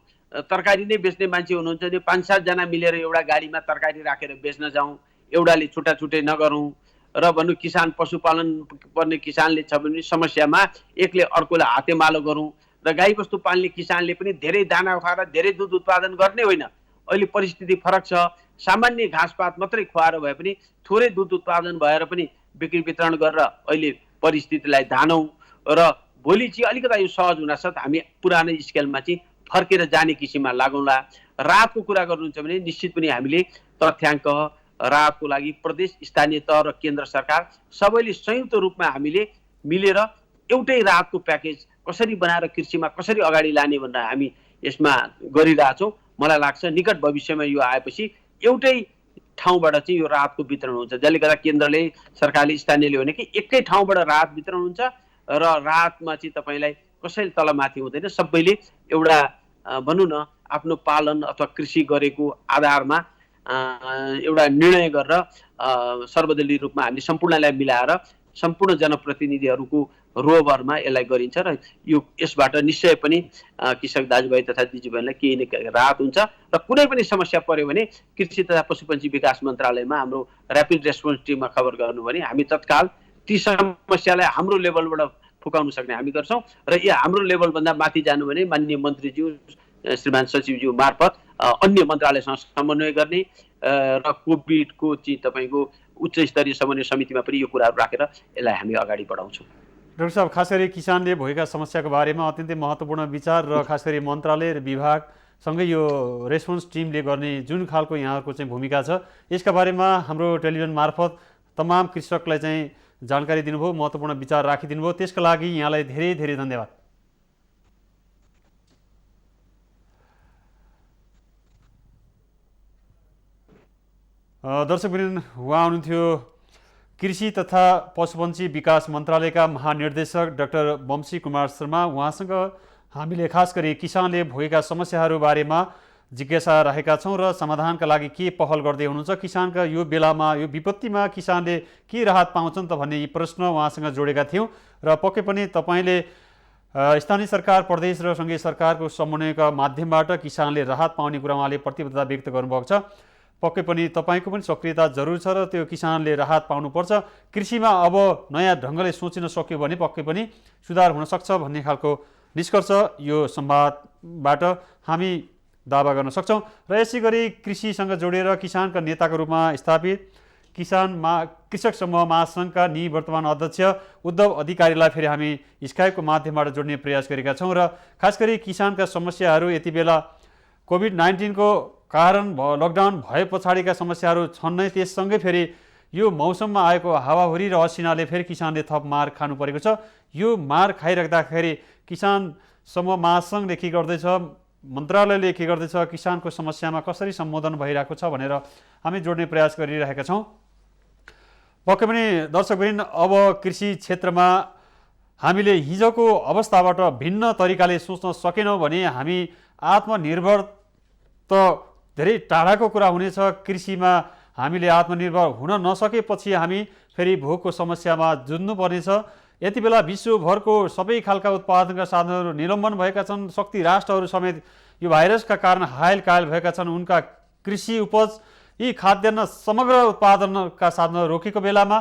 तरकारी नै बेच्ने मान्छे हुनुहुन्छ भने 5-7 जना मिलेर एउटा गाडीमा तरकारी राखेर बेच्न जाउँ, एउटाले छुट्टै नगरौँ। र भन्नु किसान, पशुपालन पर्ने किसानले छ भने समस्यामा एकले अर्कोलाई हातेमालो गरौँ। र गाईबस्तु पाल्ने किसानले पनि धेरै दाना खुवाएर धेरै दुध उत्पादन गर्ने होइन। अहिले परिस्थिति फरक छ, सामान्य घाँसपात मात्रै खुवाएर भए पनि थोरै दुध उत्पादन भएर पनि बिक्री वितरण गरेर अहिले परिस्थितिलाई धानौँ र भोलि चाहिँ अलिकता यो सहज हुनसाथ हामी पुरानो स्केलमा चाहिँ फर्केर जाने किसिममा लागौँला। राहतको कुरा गर्नुहुन्छ भने निश्चित पनि हामीले तथ्याङ्क राहतको लागि प्रदेश, स्थानीय तह र केन्द्र सरकार सबैले संयुक्त रूपमा हामीले मिलेर एउटै राहतको प्याकेज कसरी बनाएर कृषिमा कसरी अगाडि लाने भनेर हामी यसमा गरिरहेछौँ। मलाई लाग्छ निकट भविष्यमा यो आएपछि एउटै ठाउँबाट चाहिँ यो राहतको वितरण हुन्छ, जसले गर्दा केन्द्रले, सरकारले, स्थानीयले भने कि एकै ठाउँबाट राहत वितरण हुन्छ र राहतमा चाहिँ तपाईँलाई कसैले तलमाथि हुँदैन। सबैले एउटा भनौँ न आफ्नो पालन अथवा कृषि गरेको आधारमा एउटा निर्णय गरेर सर्वदलीय रूपमा हामीले सम्पूर्णलाई मिलाएर सम्पूर्ण जनप्रतिनिधिहरूको रोभरमा यसलाई गरिन्छ र यसबाट निश्चय पनि कृषक दाजुभाइ तथा दिदीबहिनीलाई केही न राहत हुन्छ। र कुनै पनि समस्या पर्यो भने कृषि तथा पशुपन्छी विकास मन्त्रालयमा हाम्रो ऱ्यापिड रेस्पोन्स टिममा खबर गर्नु भने हामी तत्काल ती समस्यालाई हाम्रो लेभलबाट फुकाउन सक्ने हामी गर्छौँ। र यो हाम्रो लेभलभन्दा माथि जानु भने माननीय मन्त्रीज्यू, श्रीमान सचिवज्यू मार्फत अन्य मन्त्रालयसँग समन्वय गर्ने र कोभिडको चाहिँ तपाईँको उच्च स्तरीय समन्वय समितिमा पनि यो कुराहरू राखेर यसलाई हामी अगाडि बढाउँछौँ। डाक्टर साहब, खास गरी किसानले भएका समस्याको बारेमा अत्यन्तै महत्त्वपूर्ण विचार र खास गरी मन्त्रालय र विभागसँगै यो रेस्पोन्स टिमले गर्ने जुन खालको यहाँहरूको चाहिँ भूमिका छ यसका बारेमा हाम्रो टेलिभिजन मार्फत तमाम कृषकलाई चाहिँ जानकारी दिनुभयो, महत्त्वपूर्ण विचार राखिदिनु भयो, त्यसका लागि यहाँलाई धेरै धेरै धन्यवाद। दर्शकवृन्द, उहाँ हुनुहुन्थ्यो कृषि तथा पशुपन्छी विकास मन्त्रालयका महानिर्देशक डाक्टर वंशी कुमार शर्मा। उहाँसँग हामीले खास गरी किसानले भोगेका समस्याहरू बारेमा जिज्ञासा राखेका छौँ र समाधानका लागि के पहल गर्दै हुनुहुन्छ, किसानका यो बेलामा, यो विपत्तिमा किसानले के राहत पाउँछन् त भन्ने यी प्रश्न उहाँसँग जोडेका थियौँ। र पक्कै पनि तपाईँले स्थानीय सरकार, प्रदेश र सङ्घीय सरकारको समन्वयका माध्यमबाट किसानले राहत पाउने कुरा उहाँले प्रतिबद्धता व्यक्त गर्नुभएको छ। पक्कै पनि तपाईँको पनि सक्रियता जरुर छ र त्यो किसानले राहत पाउनुपर्छ। कृषिमा अब नयाँ ढङ्गले सोचिन सक्यो भने पक्कै पनि सुधार हुनसक्छ भन्ने खालको निष्कर्ष यो संवादबाट हामी दावा गर्न सक्छौँ। र यसै गरी कृषिसँग जोडेर किसानका नेताको रूपमा स्थापित कृषक समूह महासङ्घका निवर्तमान अध्यक्ष उद्धव अधिकारीलाई फेरि हामी स्काइपको माध्यमबाट जोड्ने प्रयास गरेका छौँ। र खास गरी किसानका समस्याहरू यति बेला कोभिड-19 को कारण लकडाउन भए पछाडिका समस्याहरू छन् नै, त्यससँगै फेरि यो मौसममा आएको हावाहुरी र असिनाले फेरि किसानले थप मार खानु परेको छ। यो मार खाइराख्दाखेरि किसान समूह महासङ्घले के गर्दैछ, मन्त्रालयले के गर्दैछ, किसानको समस्यामा कसरी सम्बोधन भइरहेको छ भनेर हामी जोड्ने प्रयास गरिरहेका छौँ। पक्कै पनि दर्शकवृन्द, अब कृषि क्षेत्रमा हामीले हिजोको अवस्थाबाट भिन्न तरिकाले सोच्न सकेनौँ भने हामी आत्मनिर्भर त धेरै टाढाको कुरा हुनेछ। कृषिमा हामीले आत्मनिर्भर हुन नसकेपछि हामी फेरि भोकको समस्यामा जुझ्नुपर्नेछ। यति बेला विश्वभरको सबै खालका उत्पादनका साधनहरू निलम्बन भएका छन्। शक्ति राष्ट्रहरू समेत यो भाइरसका कारण हायल कायल भएका छन्। उनका कृषि उपज, यी खाद्यान्न समग्र उत्पादनका साधनहरू रोकेको बेलामा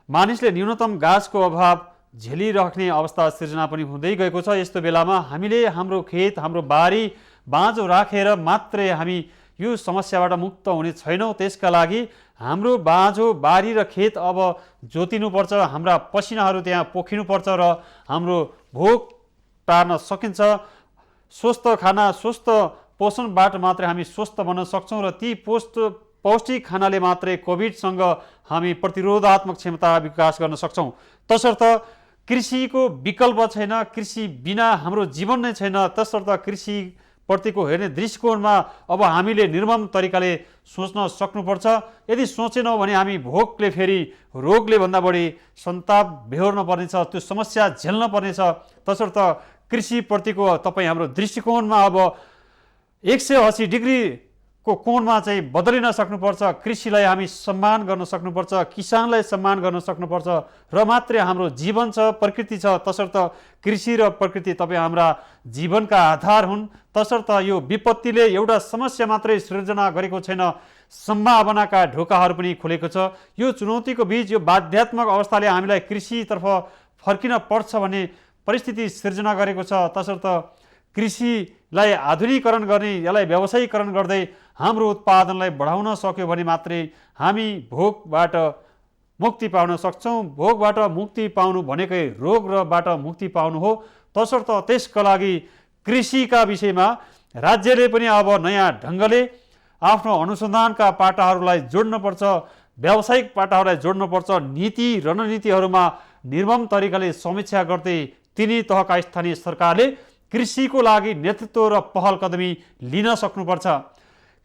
मानिसले न्यूनतम घाँसको अभाव झेलिराख्ने अवस्था सिर्जना पनि हुँदै गएको छ। यस्तो बेलामा हामीले हाम्रो खेत, हाम्रो बारी बाँझो राखेर मात्रै हामी यो समस्याबाट मुक्त हुने छैनौँ। त्यसका लागि हाम्रो बाँझो बारी र खेत अब जोतिनुपर्छ, हाम्रा पसिनाहरू त्यहाँ पोखिनुपर्छ र हाम्रो भोक टार्न सकिन्छ। स्वस्थ खाना, स्वस्थ पोषणबाट मात्रै हामी स्वस्थ बन्न सक्छौँ र ती पौष्टिक खानाले मात्रै कोभिडसँग हामी प्रतिरोधात्मक क्षमता विकास गर्न सक्छौँ। तसर्थ कृषिको विकल्प छैन, कृषि बिना हाम्रो जीवन नै छैन। तसर्थ कृषिप्रतिको हेर्ने दृष्टिकोणमा अब हामीले निर्मम तरिकाले सोच्न सक्नुपर्छ। यदि सोचेनौँ भने हामी भोकले फेरि रोगले भन्दा बढी सन्ताप बेहोर्न पर्नेछ, त्यो समस्या झेल्न पर्नेछ। तसर्थ कृषिप्रतिको तपाईँ हाम्रो दृष्टिकोणमा अब 180 डिग्रीको कोणमा चाहिँ बदलिन सक्नुपर्छ। कृषिलाई हामी सम्मान गर्न सक्नुपर्छ, किसानलाई सम्मान गर्न सक्नुपर्छ र मात्रै हाम्रो जीवन छ, प्रकृति छ। तसर्थ कृषि र प्रकृति तपाईँ हाम्रा जीवनका आधार हुन्। तसर्थ यो विपत्तिले एउटा समस्या मात्रै सृजना गरेको छैन, सम्भावनाका ढोकाहरू पनि खोलेको छ। यो चुनौतीको बीच यो बाध्यात्मक अवस्थाले हामीलाई कृषितर्फ फर्किन पर्छ भन्ने परिस्थिति सिर्जना गरेको छ। तसर्थ कृषिलाई आधुनिकीकरण गर्ने, यसलाई व्यवसायीकरण गर्दै हाम्रो उत्पादनलाई बढाउन सक्यो भने मात्रै हामी भोकबाट मुक्ति पाउन सक्छौँ। भोकबाट मुक्ति पाउनु भनेकै रोगबाट मुक्ति पाउनु हो। तसर्थ त्यसका लागि कृषिका विषयमा राज्यले पनि अब नयाँ ढङ्गले आफ्नो अनुसन्धानका पाटाहरूलाई जोड्नुपर्छ, व्यावसायिक पाटाहरूलाई जोड्नुपर्छ। नीति रणनीतिहरूमा निर्मम तरिकाले समीक्षा गर्दै तिनी तहका स्थानीय सरकारले कृषिको लागि नेतृत्व र पहल कदमी लिन सक्नुपर्छ।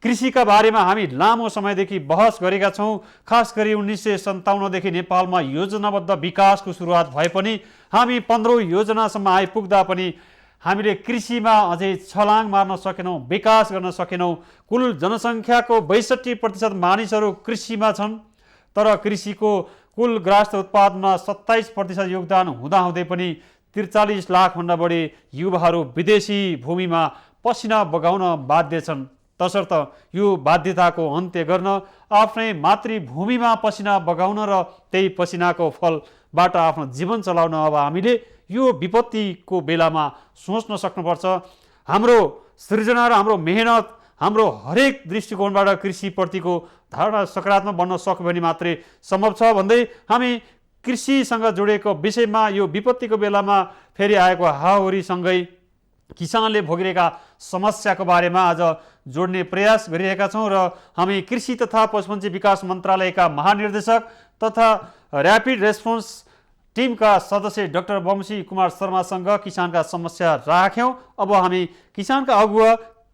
कृषिका बारेमा हामी लामो समयदेखि बहस गरेका छौँ। खास गरी 1957देखि नेपालमा योजनाबद्ध विकासको सुरुवात भए पनि हामी 15औं योजनासम्म आइपुग्दा पनि हामीले कृषिमा अझै छलाङ मार्न सकेनौँ, विकास गर्न सकेनौँ। कुल जनसङ्ख्याको 62% मानिसहरू कृषिमा छन्, तर कृषिको कुल गृहस्थ उत्पादनमा 27% योगदान हुँदाहुँदै पनि 43 लाखभन्दा बढी युवाहरू विदेशी भूमिमा पसिना बगाउन बाध्य छन्। तसर्थ यो बाध्यताको अन्त्य गर्न आफ्नै मातृभूमिमा पसिना बगाउन र त्यही पसिनाको फलबाट आफ्नो जीवन चलाउन अब हामीले यो विपत्तिको बेलामा सोच्न सक्नुपर्छ। हाम्रो सृजना र हाम्रो मेहनत, हाम्रो हरेक दृष्टिकोणबाट कृषिप्रतिको धारणा सकारात्मक बन्न सक्यो भने मात्रै सम्भव छ भन्दै हामी कृषिसँग जोडेको विषयमा यो विपत्तिको बेलामा फेरि आएको हावाहुरीसँगै किसानले भोगिरहेका समस्याको बारेमा आज जोड्ने प्रयास गरिरहेका छौँ र हामी कृषि तथा पशुपन्छी विकास मन्त्रालयका महानिर्देशक तथा ऱ्यापिड रेस्पोन्स टिमका सदस्य डाक्टर वंशी कुमार शर्मासँग किसानका समस्या राख्यौँ। अब हामी किसानका अगुवा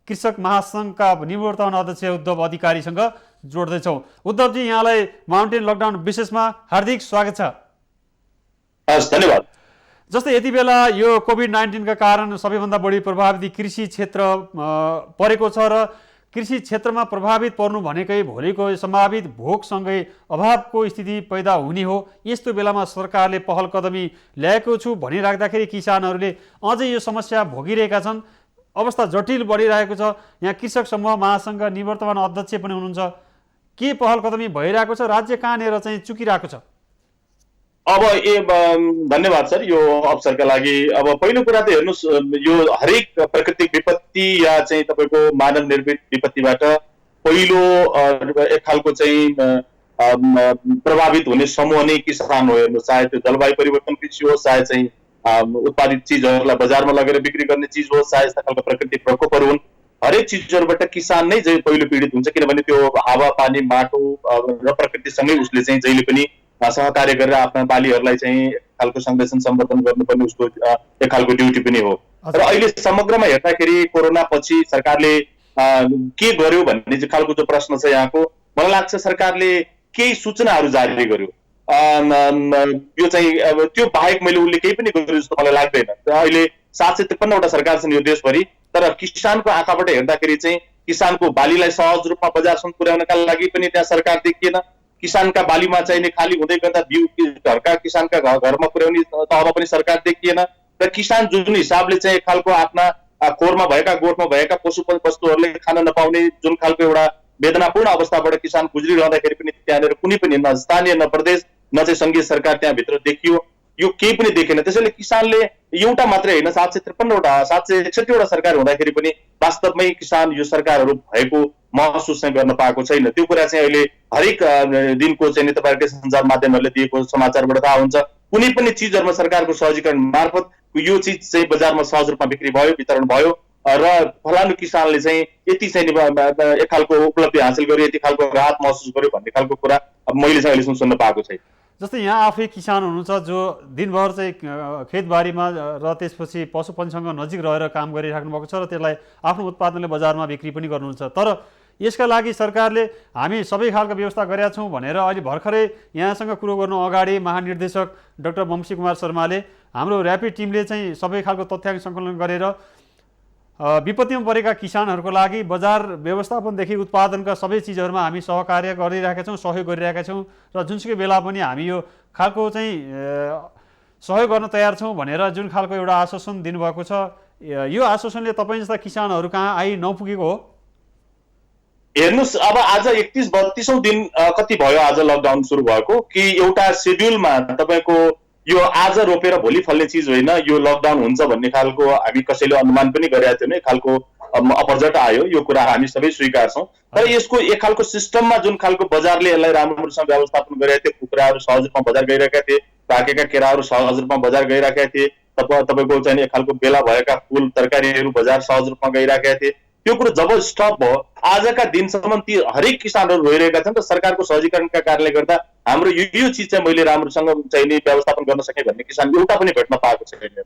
कृषक महासङ्घका निवर्तमान अध्यक्ष उद्धव अधिकारीसँग जोड्दैछौँ। उद्धवजी, यहाँलाई माउन्टेन लकडाउन विशेषमा हार्दिक स्वागत छ। धन्यवाद। जस्तै यति बेला यो कोभिड-19 का कारण सबैभन्दा बढी प्रभावित कृषि क्षेत्र परेको छ र कृषि क्षेत्रमा प्रभावित पर्नु भनेकै भोलिको सम्भावित भोकसँगै अभावको स्थिति पैदा हुने हो। यस्तो बेलामा सरकारले पहल कदमी ल्याएको छु भनिराख्दाखेरि किसानहरूले अझै यो समस्या भोगिरहेका छन्, अवस्था जटिल बढिरहेको छ। यहाँ कृषक समूह महासङ्घका निवर्तमान अध्यक्ष पनि हुनुहुन्छ। के पहल कदमी भइरहेको छ? राज्य कहाँनिर चाहिँ चुकिरहेको छ? अब धन्यवाद सर यो अवसरका लागि। अब पहिलो कुरा त हेर्नुहोस्, यो हरेक प्राकृतिक विपत्ति या चाहिँ तपाईँको मानव निर्मित विपत्तिबाट पहिलो एक खालको चाहिँ प्रभावित हुने समूह नै किसान हो। हेर्नु, चाहे त्यो जलवायु परिवर्तन कृषि हो, चाहे चाहिँ उत्पादित चिजहरूलाई बजारमा लगेर बिक्री गर्ने चिज हो, चाहे यस्ता खालको प्राकृतिक प्रकोपहरू हुन्, हरेक चिजहरूबाट किसान नै चाहिँ पहिलो पीडित हुन्छ। किनभने त्यो हावा पानी माटो र प्रकृतिसँगै उसले चाहिँ जहिले पनि सहकार्य गरेर आफ्ना बालीहरूलाई चाहिँ एक खालको संरक्षण सम्वर्धन गर्नुपर्ने उसको एक खालको ड्युटी पनि हो। र अहिले समग्रमा हेर्दाखेरि कोरोना पछि सरकारले के गर्यो भन्ने चाहिँ खालको जो प्रश्न छ यहाँको, मलाई लाग्छ सरकारले केही सूचनाहरू जारी गर्यो। यो चाहिँ त्यो बाहेक मैले उसले केही पनि गर्यो जस्तो मलाई लाग्दैन। अहिले 753वटा सरकार छन् यो देशभरि, तर किसानको आँखाबाट हेर्दाखेरि चाहिँ किसानको बालीलाई सहज रूपमा बजारसम्म पुर्याउनका लागि पनि त्यहाँ सरकार देखिएन। किसानका बालीमा चाहिने खाली हुँदै गर्दा बिउ घरका किसानका घरमा पुर्याउने तहमा पनि सरकार देखिएन। र किसान जुन हिसाबले चाहिँ एक खालको आफ्ना खोरमा भएका गोठमा भएका पशु वस्तुहरूले खान नपाउने जुन खालको एउटा वेदनापूर्ण अवस्थाबाट किसान गुज्रिरहँदाखेरि पनि त्यहाँनिर कुनै पनि न स्थानीय न प्रदेश न चाहिँ सङ्घीय सरकार त्यहाँभित्र देखियो, यो केही पनि देखेन। त्यसैले किसानले एउटा मात्रै होइन 753वटा सरकार हुँदाखेरि पनि वास्तवमै किसान यो सरकारहरू भएको महसुस चाहिँ गर्न पाएको छैन। त्यो कुरा चाहिँ अहिले हरेक दिनको चाहिँ तपाईँहरूकै सञ्चार माध्यमहरूले दिएको समाचारबाट थाहा हुन्छ। कुनै पनि चिजहरूमा सरकारको सहजीकरण मार्फत यो चिज चाहिँ बजारमा सहज रूपमा बिक्री भयो, वितरण भयो र फलानु किसानले चाहिँ यति चाहिँ एक खालको उपलब्धि हासिल गर्यो, यति खालको राहत महसुस गर्यो भन्ने खालको कुरा अब मैले चाहिँ अहिलेसम्म सुन्न पाएको छैन। जस्तै यहाँ आफै किसान हुनुहुन्छ जो दिनभर चाहिँ खेतबारीमा र त्यसपछि पशुपन्छीसँग नजिक रहेर काम गरिराख्नु भएको छ र त्यसलाई आफ्नो उत्पादनले बजारमा बिक्री पनि गर्नुहुन्छ। तर यसका लागि सरकारले हामी सबै खालको व्यवस्था गरेका छौँ भनेर अहिले भर्खरै यहाँसँग कुरो गर्नु अगाडि महानिर्देशक डाक्टर वंशी कुमार शर्माले हाम्रो ऱ्यापिड टिमले चाहिँ सबै खालको तथ्याङ्क सङ्कलन गरेर विपत्तिमा परेका किसानहरूको लागि बजार व्यवस्थापनदेखि उत्पादनका सबै चिजहरूमा हामी सहकार्य गरिरहेका छौँ, सहयोग गरिरहेका छौँ र जुनसुकै बेला पनि हामी यो खालको चाहिँ सहयोग गर्न तयार छौँ भनेर जुन खालको एउटा आश्वासन दिनुभएको छ, यो आश्वासनले तपाईँ जस्ता किसानहरू कहाँ आइ नपुगेको हो? हेर्नुहोस्, अब आज 31-32औं दिन कति भयो आज लकडाउन सुरु भएको कि एउटा सेड्युलमा तपाईँको यो आज रोपेर भोलि फल्ने चिज होइन, यो लकडाउन हुन्छ भन्ने खालको हामी कसैले अनुमान पनि गरेका थियौँ। एक खालको अपरझट आयो, यो कुरा हामी सबै स्वीकार्छौँ। तर यसको एक खालको सिस्टममा जुन खालको बजारले यसलाई राम्रोसँग व्यवस्थापन गरिरहेको थियो, कुखुराहरू सहज रूपमा बजार गइरहेका थिए, पाकेका केराहरू सहज रूपमा बजार गइरहेका थिए, तपाईँको चाहिँ एक खालको बेला भएका फुल तरकारीहरू बजार सहज रूपमा गइरहेका थिए, त्यो कुरो जब स्टप भयो आजका दिनसम्म ती हरेक किसानहरू रोइरहेका छन्। र सरकारको सहजीकरणका कारणले गर्दा हाम्रो यो चिज चाहिँ मैले राम्रोसँग चाहिने व्यवस्थापन गर्न सकेँ भन्ने किसान एउटा पनि भेट्न पाएको छैन।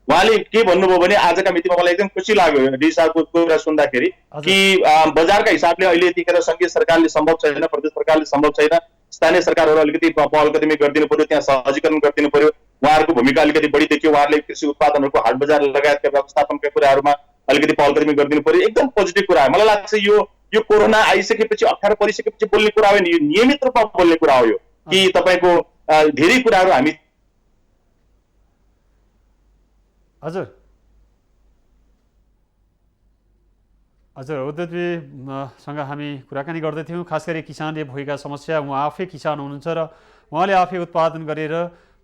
उहाँले के भन्नुभयो भने आजका मितिमा मलाई एकदम खुसी लाग्यो डी साहबको कुरा सुन्दाखेरि कि बजारका हिसाबले अहिले यतिखेर सङ्घीय सरकारले सम्भव छैन, प्रदेश सरकारले सम्भव छैन, स्थानीय सरकारहरू अलिकति पहल कदमी गरिदिनु पर्यो, त्यहाँ सहजीकरण गरिदिनु पर्यो। उहाँहरूको भूमिका अलिकति बढी देखियो, उहाँहरूले कृषि उत्पादनहरूको हाट बजार लगायतका व्यवस्थापनका कुराहरूमा अलिकति पहल कदमी गरिदिनु पर्यो। एकदम पोजिटिभ कुरा हो। मलाई लाग्छ यो कोरोना आइसकेपछि अप्ठ्यारो परिसकेपछि बोल्ने कुरा होइन, यो नियमित रूपमा बोल्ने कुरा हो। यो कि तपाईँको धेरै कुराहरू हामी हजुर उद्धवजीसँग हामी कुराकानी गर्दैथ्यौँ, खास गरी किसानले भोगेका समस्या। उहाँ आफै किसान हुनुहुन्छ र उहाँले आफै उत्पादन गरेर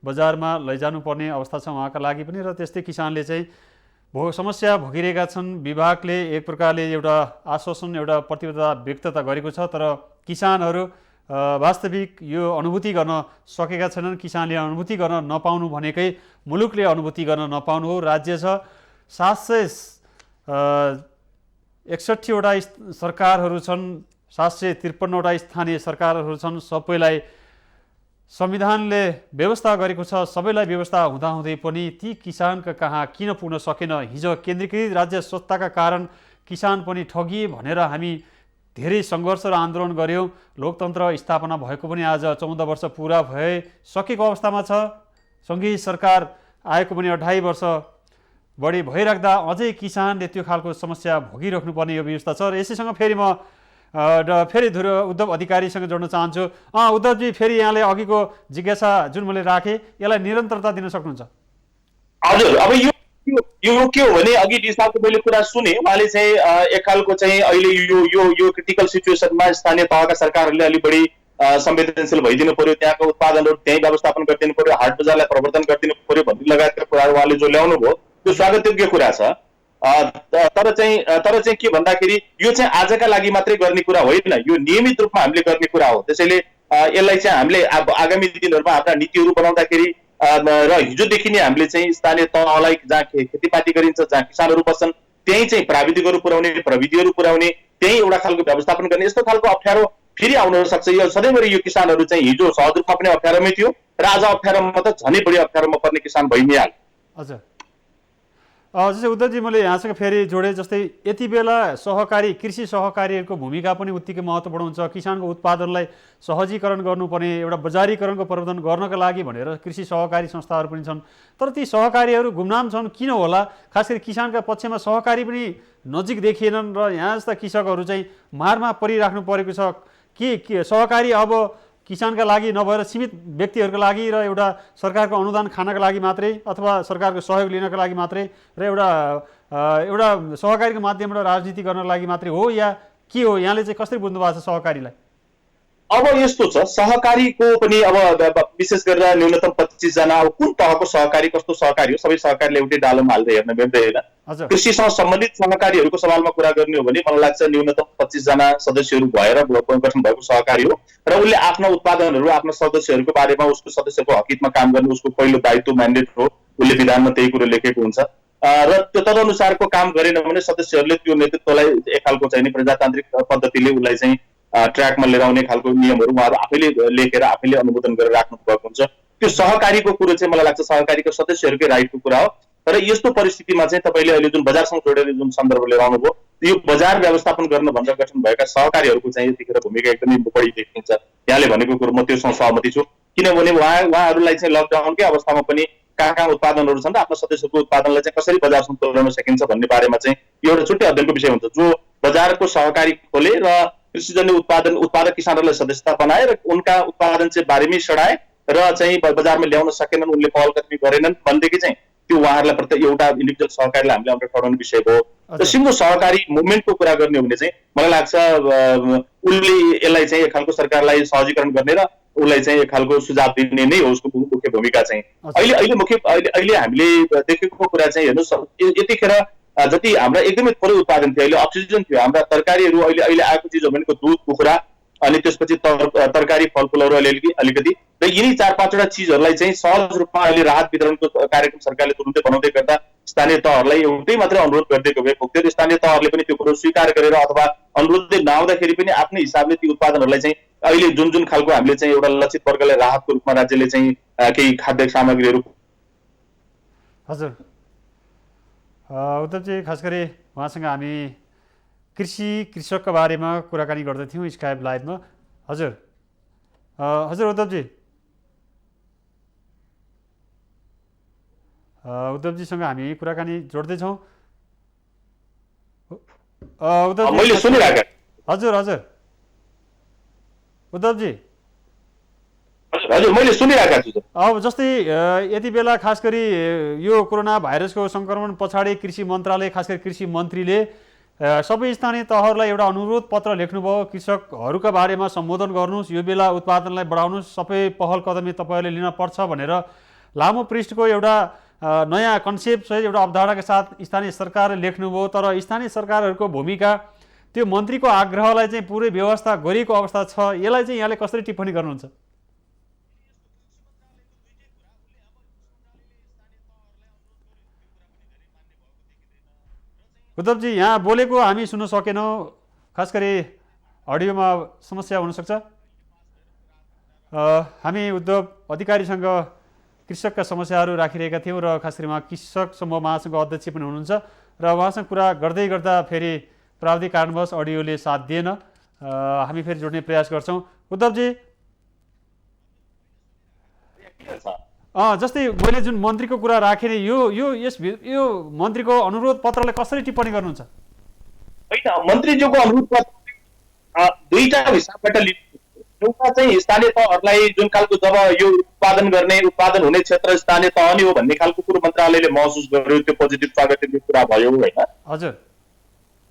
बजारमा लैजानुपर्ने अवस्था छ उहाँका लागि पनि, र त्यस्तै किसानले चाहिँ समस्या भोगिरहेका छन्। विभागले एक प्रकारले एउटा आश्वासन एउटा प्रतिबद्धता व्यक्त त गरेको छ, तर किसानहरू वास्तविक यो अनुभूति गर्न सकेका छैनन्। किसानले अनुभूति गर्न नपाउनु भनेकै मुलुकले अनुभूति गर्न नपाउनु हो। राज्य छ 761वटा सरकारहरू छन्, 753वटा स्थानीय सरकारहरू छन्, सबैलाई संविधानले व्यवस्था गरेको छ। सबैलाई व्यवस्था हुँदाहुँदै पनि ती किसानका कहाँ किन पुग्न सकेन? हिजो केन्द्रीकृत राज्य सत्ताका कारण किसान पनि ठगिए भनेर हामी धेरै सङ्घर्ष र आन्दोलन गऱ्यौँ। लोकतन्त्र स्थापना भएको पनि आज 14 वर्ष पुरा भइसकेको अवस्थामा छ। सङ्घीय सरकार आएको पनि 2.5 वर्ष बढी भइराख्दा अझै किसानले त्यो खालको समस्या भोगिराख्नुपर्ने यो व्यवस्था छ। र यसैसँग फेरि म फेरि उद्धव अधिकारीसँग जोड्न चाहन्छु। उद्धवजी, फेरि यहाँले अघिको जिज्ञासा जुन मैले राखेँ यसलाई निरन्तरता दिन सक्नुहुन्छ? हजुर, अब यो के हो भने अघि डी साहबको मैले कुरा सुने, उहाँले चाहिँ एक खालको चाहिँ अहिले यो क्रिटिकल सिचुएसनमा स्थानीय तहका सरकारहरूले अलि बढी संवेदनशील भइदिनु पर्यो, त्यहाँको उत्पादनहरू त्यहीँ व्यवस्थापन गरिदिनु पर्यो, हाट बजारलाई प्रवर्धन गरिदिनु पर्यो भन्ने लगायतका कुराहरू उहाँले जो ल्याउनु भयो त्यो स्वागतयोग्य कुरा छ। तर चाहिँ के भन्दाखेरि यो चाहिँ आजका लागि मात्रै गर्ने कुरा होइन, यो नियमित रूपमा हामीले गर्ने कुरा हो। त्यसैले यसलाई चाहिँ हामीले आगामी दिनहरूमा आफ्ना नीतिहरू बनाउँदाखेरि र हिजोदेखि नै हामीले चाहिँ स्थानीय तहलाई जहाँ खेतीपाती गरिन्छ, जहाँ किसानहरू बस्छन् त्यही चाहिँ प्राविधिकहरू पुर्याउने, प्रविधिहरू पुर्याउने, त्यही एउटा खालको व्यवस्थापन गर्ने, यस्तो खालको अप्ठ्यारो फेरि आउन सक्छ। यो सधैँभरि यो किसानहरू चाहिँ हिजो सहज रूपमा पनि अप्ठ्यारोमै थियो र आज अप्ठ्यारोमा त झनै बढी अप्ठ्यारोमा पर्ने किसान भइ नै हाल्यो। हजुर, जस्तै उद्धवजी मैले यहाँसँग फेरि जोडेँ, जस्तै यति बेला सहकारी कृषि सहकारीहरूको भूमिका पनि उत्तिकै महत्त्वपूर्ण हुन्छ। किसानको उत्पादनलाई सहजीकरण गर्नुपर्ने, एउटा बजारीकरणको प्रवर्धन गर्नका लागि भनेर कृषि सहकारी संस्थाहरू पनि छन्। तर ती सहकारीहरू गुमनाम छन्, किन होला? खास गरी किसानका पक्षमा सहकारी पनि नजिक देखिएनन् र यहाँ जस्ता कृषकहरू चाहिँ मारमा परिराख्नु परेको छ। के सहकारी अब किसानका लागि नभएर सीमित व्यक्तिहरूका लागि र एउटा सरकारको अनुदान खानका लागि मात्रै अथवा सरकारको सहयोग लिनका लागि मात्रै र एउटा सहकारीको माध्यमबाट राजनीति गर्नको लागि मात्रै हो या के हो? यहाँले चाहिँ कसरी बुझ्नु भएको छ सहकारीलाई? अब यस्तो छ, सहकारीको पनि अब विशेष गरेर न्यूनतम 25 जना, अब कुन तहको सहकारी कस्तो सहकारी हो सबै सहकारीले एउटै डालोमा हाल्दै हेर्न मिल्दैन। कृषिसँग सम्बन्धित सहकारीहरूको सवालमा कुरा गर्ने हो भने मलाई लाग्छ न्यूनतम 25 जना सदस्यहरू भएर गठन भएको सहकारी हो र उसले आफ्ना उत्पादनहरू, आफ्ना सदस्यहरूको बारेमा, उसको सदस्यको हकितमा काम गर्ने उसको पहिलो दायित्व म्यान्डेट हो। उसले विधानमा त्यही कुरो लेखेको हुन्छ र त्यो तदनुसारको काम गरेन भने सदस्यहरूले त्यो नेतृत्वलाई एक खालको चाहिँ प्रजातान्त्रिक पद्धतिले उसलाई चाहिँ ट्र्याकमा लिएर आउने खालको नियमहरू उहाँहरू आफैले लेखेर आफैले अनुमोदन गरेर राख्नु भएको हुन्छ। त्यो सहकारीको कुरो चाहिँ मलाई लाग्छ सहकारीको सदस्यहरूकै राइटको कुरा हो। तर यस्तो परिस्थितिमा चाहिँ तपाईँले अहिले जुन बजारसँग जोडेर जुन सन्दर्भ लिएर आउनुभयो, यो बजार व्यवस्थापन गर्न भनेर गठन भएका सहकारीहरूको चाहिँ यतिखेर भूमिका एकदमै बढी देखिन्छ। यहाँले भनेको कुरो म त्योसँग सहमति छु, किनभने उहाँहरूलाई चाहिँ लकडाउनकै अवस्थामा पनि कहाँ उत्पादनहरू छन् र आफ्ना सदस्यको उत्पादनलाई चाहिँ कसरी बजारसँग तुल्याउन सकिन्छ भन्ने बारेमा चाहिँ एउटा छुट्टै अध्ययनको विषय हुन्छ। जो बजारको सहकारी खोले र कृषिजन्य उत्पादक किसानहरूलाई सदस्यता बनाए र उनका उत्पादन चाहिँ बारेमै सडाए र चाहिँ बजारमा ल्याउन सकेनन्, उनले पहल कदमी गरेनन् भनेदेखि चाहिँ त्यो उहाँहरूलाई प्रत्येक एउटा इन्डिभिजुअल सहकारीलाई हामीले अगाडि बढाउने विषय हो। र सिङ्गो सहकारी मुभमेन्टको कुरा गर्ने हो भने चाहिँ मलाई लाग्छ उसले यसलाई चाहिँ एक खालको सरकारलाई सहजीकरण गर्ने र उसलाई चाहिँ एक खालको सुझाव दिने नै हो उसको मुख्य भूमिका चाहिँ। अहिले हामीले देखेको कुरा चाहिँ हेर्नुहोस्, यतिखेर जति हाम्रा एकदमै थोरै उत्पादन थियो, अहिले अक्सिजन थियो, हाम्रा तरकारीहरू अहिले आएको चिज हो भनेको दुध, कुखुरा, अनि त्यसपछि तरकारी फलफुलहरू अलिकति र यिनी 4-5वटा चिजहरूलाई चाहिँ सहज रूपमा अहिले राहत वितरणको कार्यक्रम सरकारले तुरुन्तै बनाउँदै गर्दा स्थानीय तहहरूलाई एउटै मात्रै अनुरोध गरिदिएको भए पुग्थ्यो। स्थानीय तहहरूले पनि त्यो कुरो स्वीकार गरेर अथवा अनुरोधले नआउँदाखेरि पनि आफ्नै हिसाबले ती उत्पादनहरूलाई चाहिँ अहिले जुन खालको हामीले चाहिँ एउटा लक्षित वर्गलाई राहतको रूपमा राज्यले चाहिँ केही खाद्य सामग्रीहरू। हजुर उद्धवजी, खास गरी उहाँसँग हामी कृषकका बारेमा कुराकानी गर्दैथ्यौँ स्काइप लाइभमा। हजुर उद्धवजी, उद्धवजीसँग हामी कुराकानी जोड्दैछौँ। मैले सुनिरहेको। हजुर उद्धवजी, हजुर मैले सुनिरहेको छु। अब जस्तै यति बेला खास गरी यो कोरोना भाइरसको सङ्क्रमण पछाडि कृषि मन्त्रालय, खास गरी कृषि मन्त्रीले सबै स्थानीय तहहरूलाई एउटा अनुरोध पत्र लेख्नुभयो, कृषकहरूका बारेमा सम्बोधन गर्नुहोस्, यो बेला उत्पादनलाई बढाउनुहोस्, सबै पहल कदमी तपाईँहरूले लिन पर्छ भनेर लामो पृष्ठको एउटा नयाँ कन्सेप्ट सहित एउटा अवधारणाका साथ स्थानीय सरकारले लेख्नुभयो। तर स्थानीय सरकारहरूको भूमिका, त्यो मन्त्रीको आग्रहलाई चाहिँ पुरै व्यवस्था गरिएको अवस्था छ, यसलाई चाहिँ यहाँले कसरी टिप्पणी गर्नुहुन्छ? उद्धवजी, यहाँ बोलेको हामी सुन्न सकेनौँ, खास गरी अडियोमा समस्या हुनसक्छ। हामी उद्धव अधिकारीसँग कृषकका समस्याहरू राखिरहेका थियौँ र खास गरी उहाँ कृषक समूह महासङ्घको अध्यक्ष पनि हुनुहुन्छ र उहाँसँग कुरा गर्दै गर्दा फेरि प्राविधिक कारणवश अडियोले साथ दिएन। हामी फेरि जोड्ने प्रयास गर्छौँ। उद्धवजी, जस्तै मैले जुन मन्त्रीको कुरा राखेँ यो मन्त्रीको अनुरोध पत्रलाई कसरी टिप्पणी गर्नुहुन्छ? होइन, मन्त्रीज्यूको अनुरोध पत्र दुईटा हिसाबबाट एउटा चाहिँ स्थानीय तहहरूलाई जुन खालको जब यो उत्पादन हुने क्षेत्र स्थानीय तह नै हो भन्ने खालको कुरो मन्त्रालयले महसुस गर्यो, त्यो पोजिटिभ स्वागत कुरा भयो होइन। हजुर।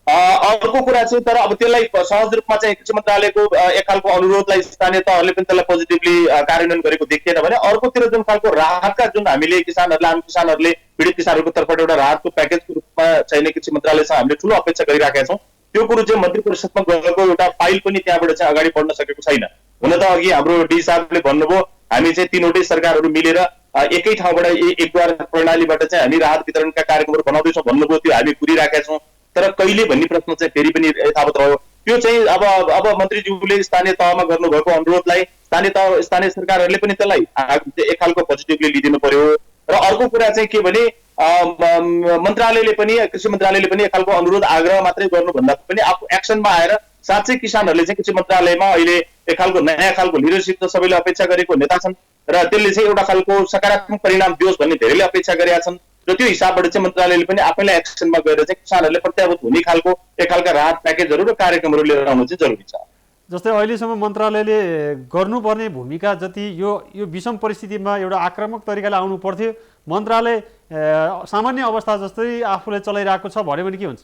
अर्को कुरा चाहिँ तर अब त्यसलाई सहज रूपमा चाहिँ कृषि मन्त्रालयको एक खालको अनुरोधलाई स्थानीय तहले पनि त्यसलाई पोजिटिभली कार्यान्वयन गरेको देखिएन भने अर्कोतिर जुन खालको राहतका जुन हामीले किसानहरूलाई आम किसानहरूले पीडित किसानहरूको तर्फबाट एउटा राहतको प्याकेजको रूपमा चाहिने कृषि मन्त्रालयसँग हामीले ठुलो अपेक्षा गरिराखेका छौँ। त्यो कुरो चाहिँ मन्त्री परिषदमा गएको एउटा फाइल पनि त्यहाँबाट चाहिँ अगाडि बढ्न सकेको छैन। हुन त अघि हाम्रो डी साहबले भन्नुभयो हामी चाहिँ तीनवटै सरकारहरू मिलेर एकै ठाउँबाट एकद्वार प्रणालीबाट चाहिँ हामी राहत वितरणका कार्यक्रमहरू बनाउँदैछौँ भन्नुभयो, त्यो हामी पुरिराखेका छौँ। तर कहिले भन्ने प्रश्न चाहिँ फेरि पनि यथावत रह्यो। त्यो चाहिँ अब मन्त्रीज्यूले स्थानीय तहमा गर्नुभएको अनुरोधलाई स्थानीय सरकारहरूले पनि त्यसलाई एक खालको पोजिटिभली लिदिनु पर्यो। र अर्को कुरा चाहिँ के भने मन्त्रालयले पनि कृषि मन्त्रालयले पनि एक खालको अनुरोध आग्रह मात्रै गर्नुभन्दा पनि आफू एक्सनमा आएर साँच्चै किसानहरूले चाहिँ कृषि मन्त्रालयमा अहिले एक खालको नयाँ खालको लिडरसिप त सबैले अपेक्षा गरेको नेता छन् र त्यसले चाहिँ एउटा खालको सकारात्मक परिणाम दियोस् भन्ने धेरैले अपेक्षा गरेका छन् र त्यो हिसाबबाट चाहिँ मन्त्रालयले पनि आफैलाई एक्सनमा गएर चाहिँ किसानहरूले प्रत्याभूत हुने खालको एक खालका राहत प्याकेजहरू र कार्यक्रमहरू लिएर आउनु चाहिँ जरुरी छ। जस्तै अहिलेसम्म मन्त्रालयले गर्नुपर्ने भूमिका जति यो विषम परिस्थितिमा एउटा आक्रामक तरिकाले आउनु पर्थ्यो, मन्त्रालय सामान्य अवस्था जस्तै आफूले चलाइरहेको छ भन्यो भने के हुन्छ?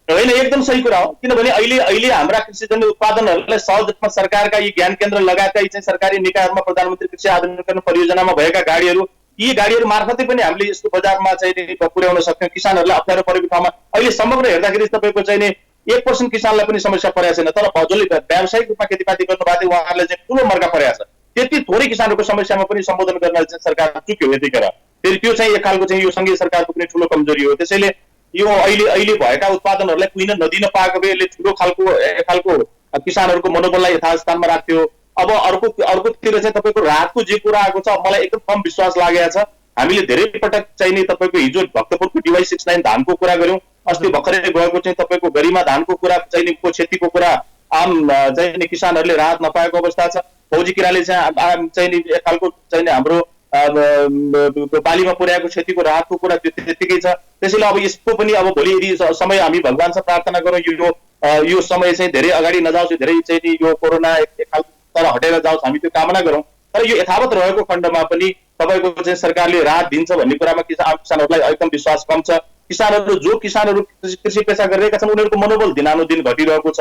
होइन, एकदम सही कुरा हो। किनभने अहिले हाम्रा कृषिजन्य उत्पादनहरूलाई सहज रूपमा सरकारका यी ज्ञान केन्द्र लगायतका यी चाहिँ सरकारी निकायहरूमा प्रधानमन्त्री कृषि आधुनिकीकरण परियोजनामा भएका गाडीहरू, यी गाडीहरू मार्फतै पनि हामीले यसको बजारमा चाहिँ पुर्याउन सक्छौँ। किसानहरूलाई अप्ठ्यारो परेको ठाउँमा अहिले समग्र हेर्दाखेरि तपाईँको चाहिँ 1% किसानलाई पनि समस्या परेको छैन, तर जसले व्यावसायिक रूपमा खेतीपाती गर्नु भएको थियो उहाँहरूलाई चाहिँ ठुलो मर्का परेको छ। त्यति थोरै किसानहरूको समस्यामा पनि सम्बोधन गर्न चाहिँ सरकार चुक्यो यतिखेर। फेरि त्यो चाहिँ एक खालको चाहिँ यो सङ्घीय सरकारको पनि ठुलो कमजोरी हो। त्यसैले यो अहिले भएका उत्पादनहरूलाई कुहिन नदिन पाएको भए यसले ठुलो खालको किसानहरूको मनोबललाई यथास्थानमा राख्थ्यो। अब अर्कोतिर चाहिँ तपाईँको राहतको जे कुरा आएको छ मलाई एकदम कम विश्वास लागेको छ। हामीले धेरै पटक चाहिने तपाईँको हिजो भक्तपुरको DY69 धानको कुरा गऱ्यौँ, अस्ति भर्खरै गएको चाहिँ तपाईँको गरिमा धानको कुरा चाहिने क्षतिको कुरा आम चाहिने किसानहरूले राहत नपाएको अवस्था छ। फौजी किराले चाहिँ एक खालको चाहिने हाम्रो बालीमा पुर्याएको क्षतिको राहतको कुरा त्यतिकै छ। त्यसैले अब यसको पनि अब भोलि यदि समय हामी भगवानसँग प्रार्थना गरौँ यो समय चाहिँ धेरै अगाडि नजाओस्, धेरै चाहिँ यो कोरोना एक खालको तर हटेर जाओस्, हामी त्यो कामना गरौँ। तर यो यथावत रहेको खण्डमा पनि तपाईँको चाहिँ सरकारले राहत दिन्छ भन्ने कुरामा किसानहरूलाई एकदम विश्वास कम छ। जो किसानहरू कृषि पेसा गरिरहेका छन् उनीहरूको मनोबल दिनानुदिन घटिरहेको छ।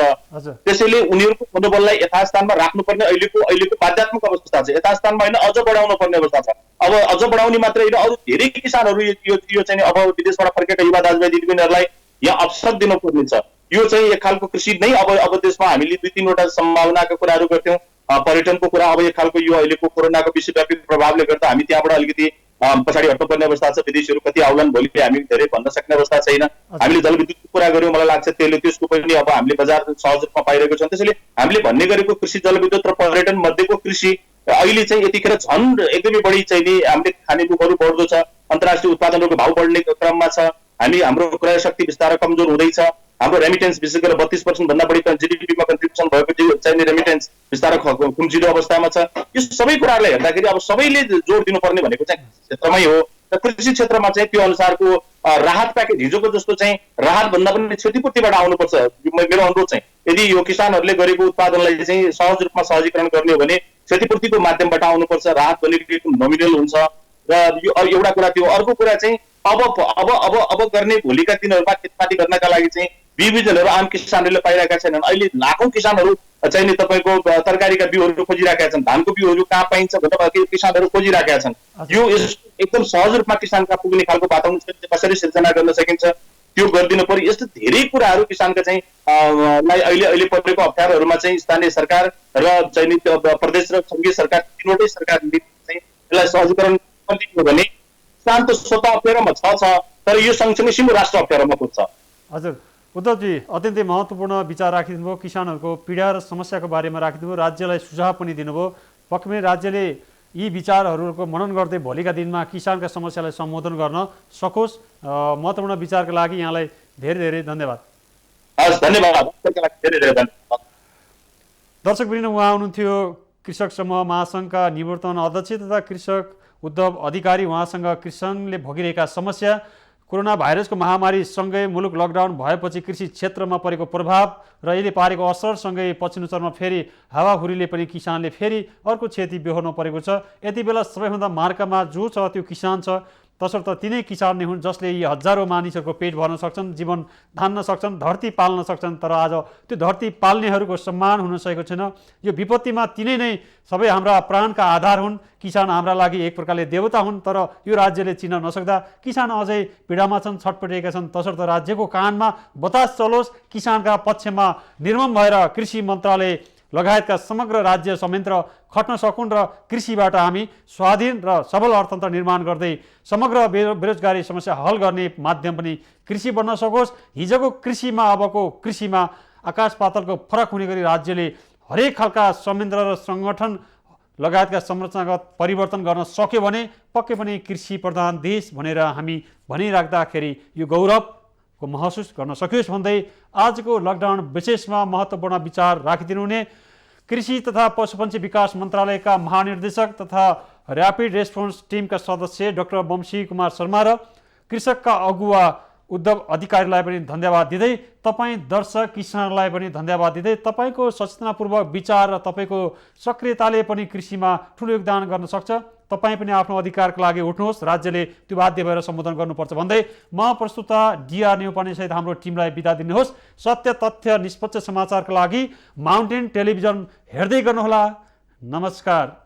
त्यसैले उनीहरूको मनोबललाई यथास्थानमा राख्नुपर्ने अहिलेको बाध्यात्मक अवस्था छ। यथास्थानमा होइन, अझ बढाउनु पर्ने अवस्था छ। अब अझ बढाउने मात्रै होइन, अरू धेरै किसानहरू यो चाहिँ अब विदेशबाट फर्केका युवा दाजुभाइ दिदीबहिनीहरूलाई यहाँ अवसर दिनुपर्ने छ। यो चाहिँ एक खालको कृषि नै अब देशमा हामीले 2-3वटा सम्भावनाका कुराहरू गर्थ्यौँ। पर्यटनको कुरा अब एक खालको यो अहिलेको कोरोनाको विश्वव्यापी प्रभावले गर्दा हामी त्यहाँबाट अलिकति पछाडि हट्नुपर्ने अवस्था छ। विदेशीहरू कति आउलान् भोलि हामी धेरै भन्न सक्ने अवस्था छैन। हामीले जलविद्युतको कुरा गर्यौँ, मलाई लाग्छ त्यसको पनि अब हामीले बजार सहज रूपमा पाइरहेको छौँ। त्यसैले हामीले भन्ने गरेको कृषि, जलविद्युत र पर्यटन मध्येको कृषि अहिले चाहिँ यतिखेर झन् एकदमै बढी चाहिँ हामीले खाने दुखहरू बढ्दो छ। अन्तर्राष्ट्रिय उत्पादनहरूको भाव बढ्ने क्रममा छ। हाम्रो क्रय शक्ति बिस्तारै कमजोर हुँदैछ। हाम्रो रेमिटेन्स विशेष गरेर 32% भन्दा बढी GDP-मा कन्ट्रिब्युसन भएको चाहिने रेमिटेन्स बिस्तारै खुम्चिदो अवस्थामा छ। यो सबै कुराहरूलाई हेर्दाखेरि अब सबैले जोड दिनुपर्ने भनेको चाहिँ क्षेत्रमै हो। र कृषि क्षेत्रमा चाहिँ त्यो अनुसारको राहत प्याकेज हिजोको जस्तो चाहिँ राहत भन्दा पनि क्षतिपूर्तिबाट आउनुपर्छ। मेरो अनुरोध चाहिँ यदि यो किसानहरूले गरेको उत्पादनलाई चाहिँ सहज रूपमा सहजीकरण गर्ने हो भने क्षतिपूर्तिको माध्यमबाट आउनुपर्छ। राहत भनेको नोमिनल हुन्छ। र यो एउटा कुरा त्यो। अर्को कुरा चाहिँ अब गर्ने भोलिका दिनहरूमा खेतीपाती गर्नका लागि चाहिँ बिउबिजनहरू आम किसानहरूले पाइरहेका छैनन्। अहिले लाखौँ किसानहरू चाहिँ तपाईँको तरकारीका बिउहरू खोजिरहेका छन्। धानको बिउहरू कहाँ पाइन्छ भनेर किसानहरू खोजिरहेका छन्। यो एकदम सहज रूपमा किसानका पुग्ने खालको वातावरण कसरी सिर्जना गर्न सकिन्छ त्यो गरिदिनु पर्यो। यस्तो धेरै कुराहरू किसानका चाहिँ अहिले परेको अप्ठ्यारोहरूमा चाहिँ स्थानीय सरकार र चाहिँ प्रदेश र सङ्घीय सरकार तीनवटै सरकारले चाहिँ यसलाई सहजीकरण गरिदिनु भने किसान त स्वतः अप्ठ्यारोमा छ, तर यो सँगसँगै सिङ्गो राष्ट्र अप्ठ्यारोमा पुग्छ। हजुर उद्धवजी, अत्यन्तै महत्त्वपूर्ण विचार राखिदिनु भयो। किसानहरूको पीडा र समस्याको बारेमा राखिदिनु भयो। राज्यलाई सुझाव पनि दिनुभयो। पक्कै पनि राज्यले यी विचारहरूको मनन गर्दै भोलिका दिनमा किसानका समस्यालाई सम्बोधन गर्न सकोस्। महत्त्वपूर्ण विचारका लागि यहाँलाई धेरै धेरै धन्यवाद। धन्यवाद। दर्शकवृन्द, उहाँ हुनुहुन्थ्यो कृषक समूह महासङ्घका निवर्तमान अध्यक्ष तथा कृषक उद्धव अधिकारी। उहाँसँग किसानले भोगिरहेका समस्या, कोरोना भाइरसको महामारीसँगै मुलुक लकडाउन भएपछि कृषि क्षेत्रमा परेको प्रभाव र यसले पारेको असरसँगै पछिल्लो चरणमा फेरि हावाहुरीले पनि किसानले फेरि अर्को क्षति बेहोर्नु परेको छ। यति बेला सबैभन्दा मार्कामा जो छ त्यो किसान छ। तसर्थ तिनै किसान नै हुन् जसले यी हजारौँ मानिसहरूको पेट भर्न सक्छन्, जीवन धान्न सक्छन्, धरती पाल्न सक्छन्। तर आज त्यो धरती पाल्नेहरूको सम्मान हुन सकेको छैन। यो विपत्तिमा तिनै नै सबै हाम्रा प्राणका आधार हुन्। किसान हाम्रा लागि एक प्रकारले देवता हुन्, तर यो राज्यले चिन्न नसक्दा किसान अझै पीडामा छन्, छटपटिएका छन्। तसर्थ राज्यको कानमा बतास चलोस्, किसानका पक्षमा निर्मम भएर कृषि मन्त्रालय लगायतका समग्र राज्य संयन्त्र खट्न सकुन् र कृषिबाट हामी स्वाधीन र सबल अर्थतन्त्र निर्माण गर्दै समग्र बेरोजगारी समस्या हल गर्ने माध्यम पनि कृषि बन्न सकोस्। हिजोको कृषिमा अबको कृषिमा आकाश पातलको फरक हुने गरी राज्यले हरेक खालका संयन्त्र र सङ्गठन लगायतका संरचनागत परिवर्तन गर्न सक्यो भने पक्कै पनि कृषि प्रधान देश भनेर हामी भनिराख्दाखेरि यो गौरवको महसुस गर्न सकियोस् भन्दै आजको लकडाउन विशेषमा महत्त्वपूर्ण विचार राखिदिनुहुने कृषि तथा पशुपन्छी विकास मन्त्रालयका महानिर्देशक तथा ऱ्यापिड रेस्पोन्स टिमका सदस्य डाक्टर वंशी कुमार शर्मा र कृषकका अगुवा उद्धव अधिकारीलाई पनि धन्यवाद दिँदै तपाईँ दर्शक किसानलाई पनि धन्यवाद दिँदै तपाईँको सचेतनापूर्वक विचार र तपाईँको सक्रियताले पनि कृषिमा ठुलो योगदान गर्न सक्छ। तपाईँ पनि आफ्नो अधिकारको लागि उठ्नुहोस्, राज्यले त्यो बाध्य भएर सम्बोधन गर्नुपर्छ भन्दै म प्रस्तुता डिआर न्युपानेसहित हाम्रो टिमलाई बिदा दिनुहोस्। सत्य तथ्य निष्पक्ष समाचारका लागि माउन्टेन टेलिभिजन हेर्दै गर्नुहोला। नमस्कार।